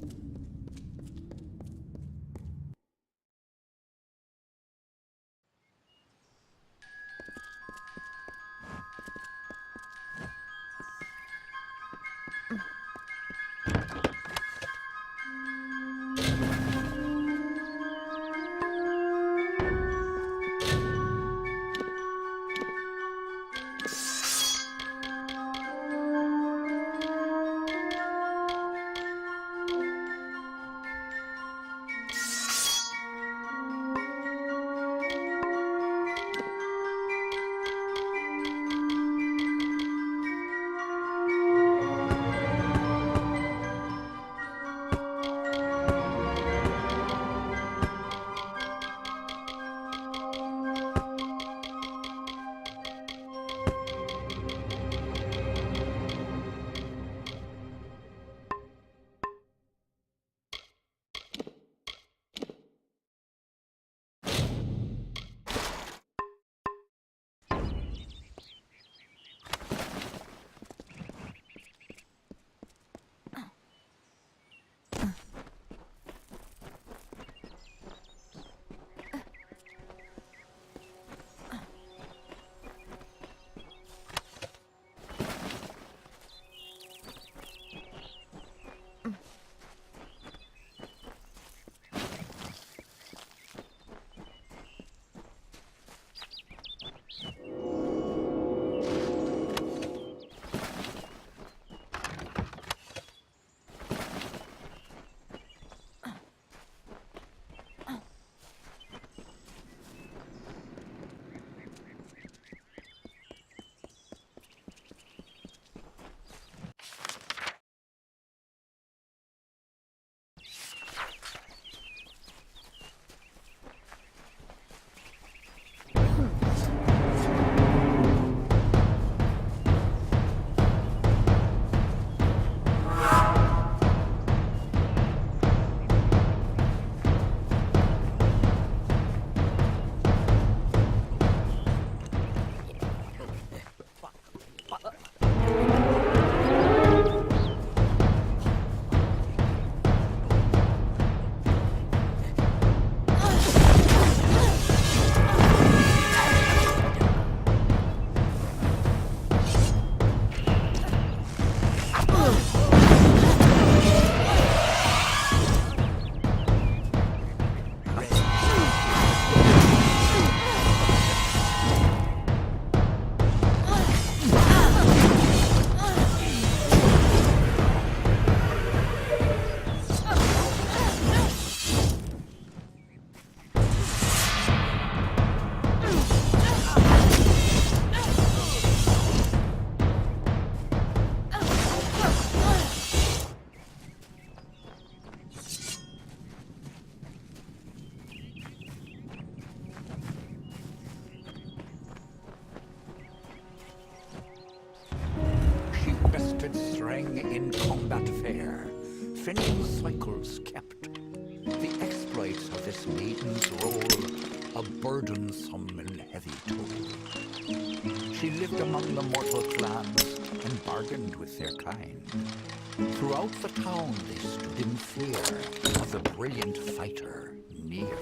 fair, Finian cycles kept. The exploits of this maiden's role, a burdensome and heavy toll. She lived among the mortal clans and bargained with their kind. Throughout the town they stood in fear of the brilliant fighter near.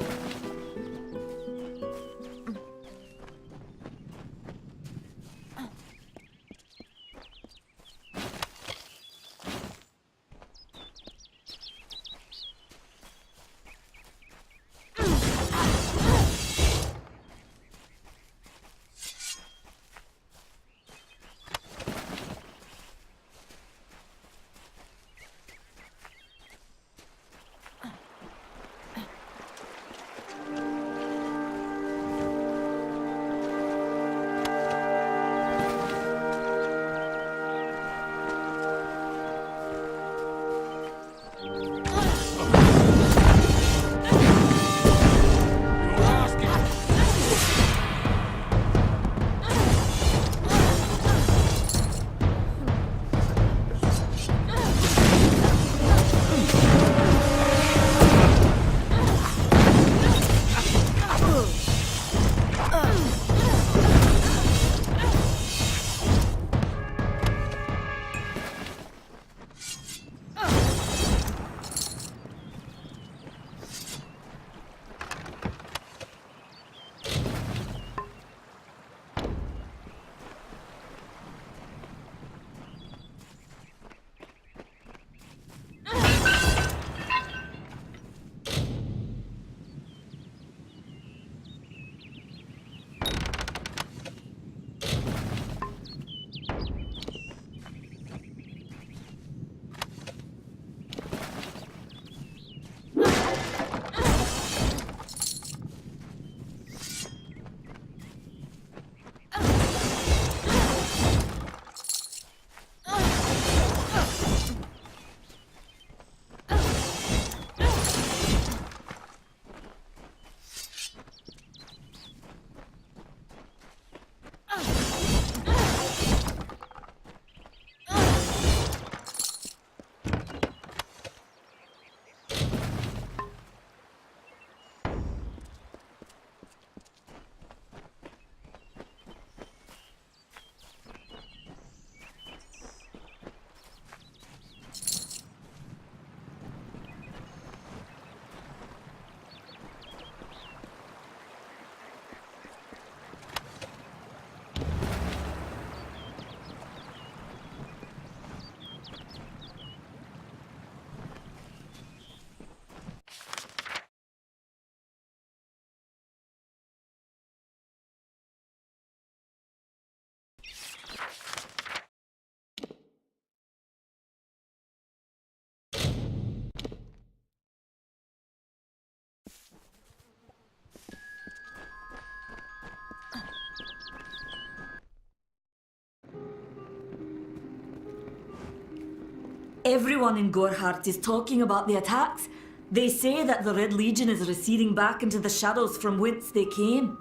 Everyone in Gorhart is talking about the attacks. They say that the Red Legion is receding back into the shadows from whence they came.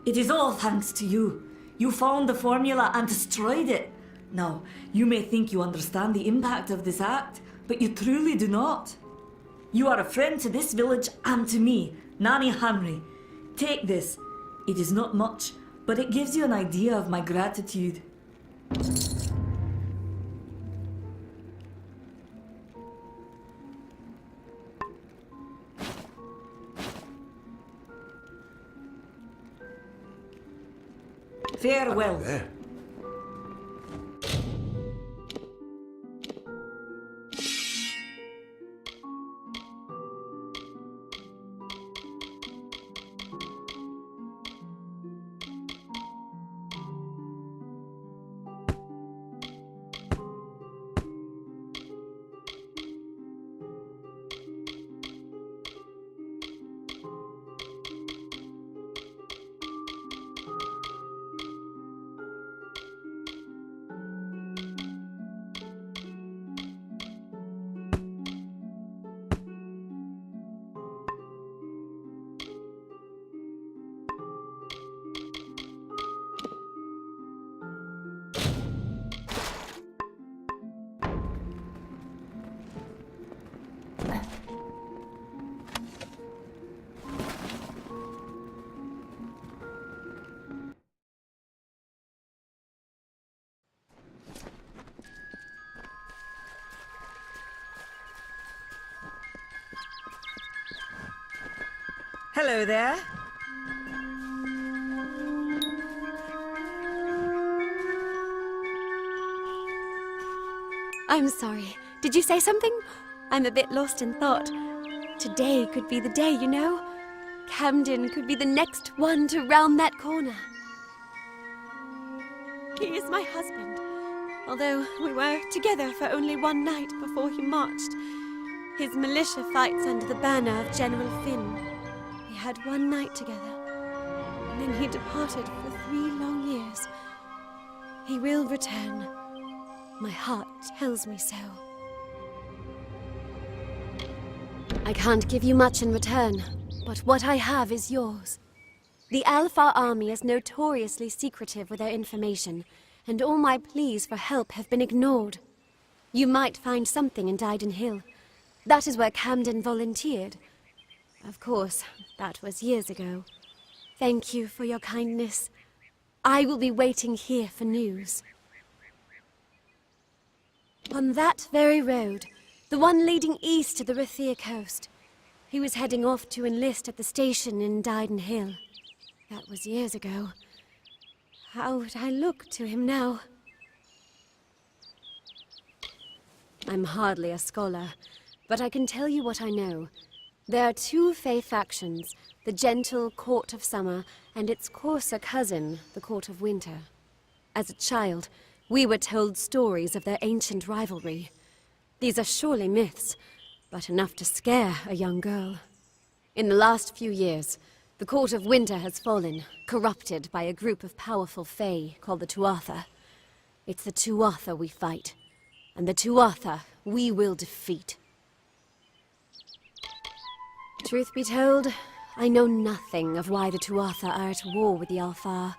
It is all thanks to you. You found the formula and destroyed it. Now, you may think you understand the impact of this act, but you truly do not. You are a friend to this village and to me, Nani Henry. Take this. It is not much, but it gives you an idea of my gratitude. Farewell. Hello there. I'm sorry. Did you say something? I'm a bit lost in thought. Today could be the day, you know. Camden could be the next one to round that corner. He is my husband. Although we were together for only one night before he marched. His militia fights under the banner of General Finn. We had one night together, and then he departed for 3 long years. He will return. My heart tells me so. I can't give you much in return, but what I have is yours. The Alpha army is notoriously secretive with their information, and all my pleas for help have been ignored. You might find something in Dyden Hill. That is where Camden volunteered. Of course, that was years ago. Thank you for your kindness. I will be waiting here for news. On that very road, the one leading east to the Rathia coast. He was heading off to enlist at the station in Dyden Hill. That was years ago. How would I look to him now? I'm hardly a scholar, but I can tell you what I know. There are 2 Fey factions, the gentle Court of Summer and its coarser cousin, the Court of Winter. As a child, we were told stories of their ancient rivalry. These are surely myths, but enough to scare a young girl. In the last few years, the Court of Winter has fallen, corrupted by a group of powerful Fey called the Tuatha. It's the Tuatha we fight, and the Tuatha we will defeat. Truth be told, I know nothing of why the Tuatha are at war with the Alfar,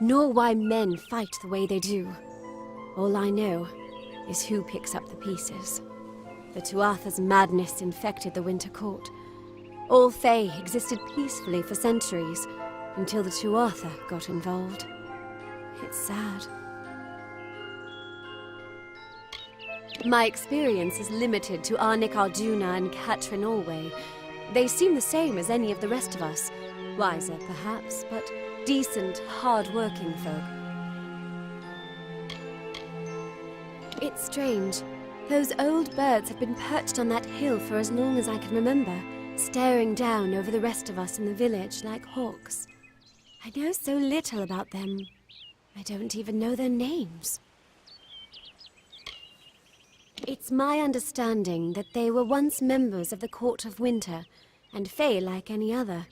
nor why men fight the way they do. All I know is who picks up the pieces. The Tuatha's madness infected the Winter Court. All Fey existed peacefully for centuries, until the Tuatha got involved. It's sad. My experience is limited to Arnik Arduna and Katrin Allway. They seem the same as any of the rest of us. Wiser, perhaps, but decent, hard-working folk. It's strange. Those old birds have been perched on that hill for as long as I can remember, staring down over the rest of us in the village like hawks. I know so little about them. I don't even know their names. It's my understanding that they were once members of the Court of Winter, and Fey like any other.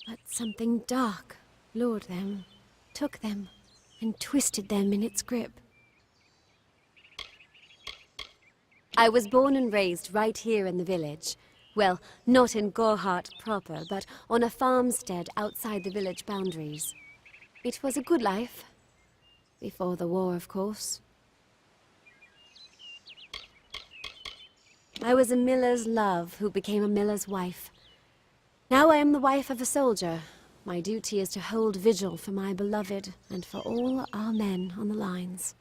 But something dark lured them, took them, and twisted them in its grip. I was born and raised right here in the village. Well, not in Gorhart proper, but on a farmstead outside the village boundaries. It was a good life. Before the war, of course. I was a miller's love who became a miller's wife. Now I am the wife of a soldier. My duty is to hold vigil for my beloved and for all our men on the lines.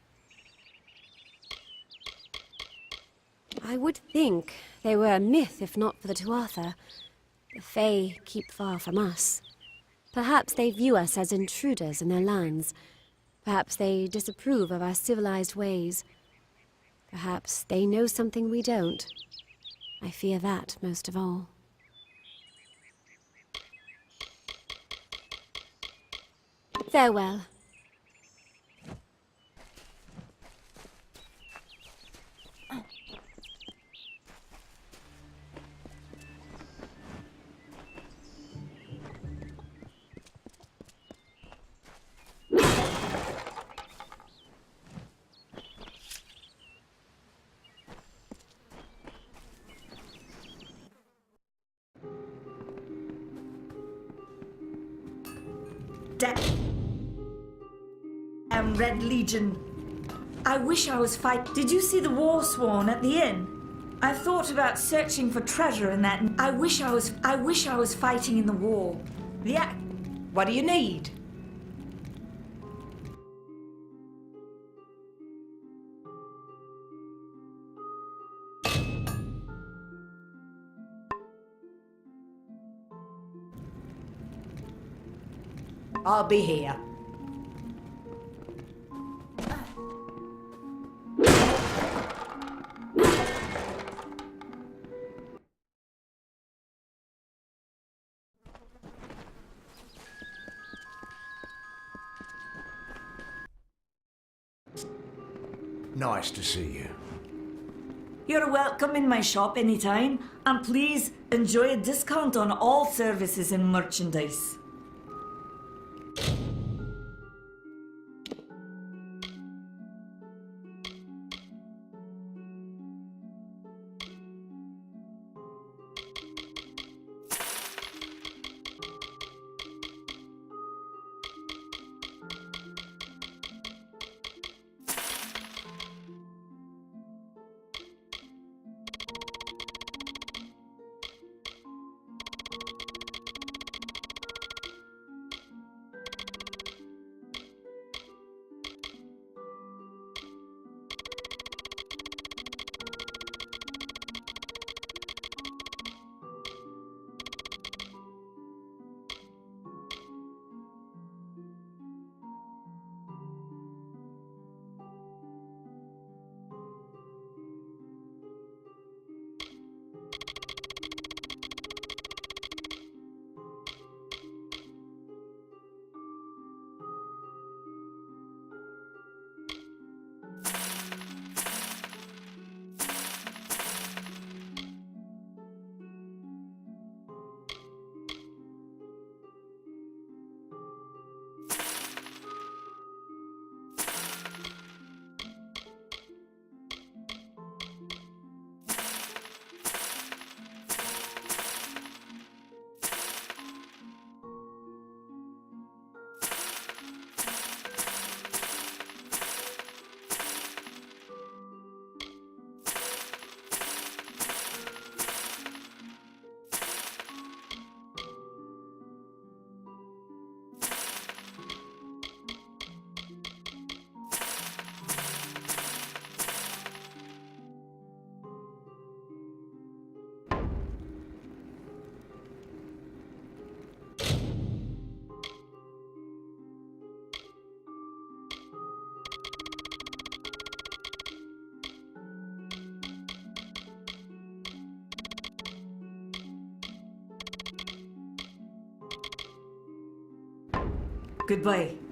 I would think they were a myth if not for the Tuatha. The Fae keep far from us. Perhaps they view us as intruders in their lands. Perhaps they disapprove of our civilized ways. Perhaps they know something we don't. I fear that most of all. Farewell. Red Legion. I wish I was Did you see the war sworn at the inn? I thought about searching for treasure in that. I wish I was fighting in the war. What do you need? I'll be here. Nice to see you. You're welcome in my shop anytime, and please enjoy a discount on all services and merchandise. Goodbye.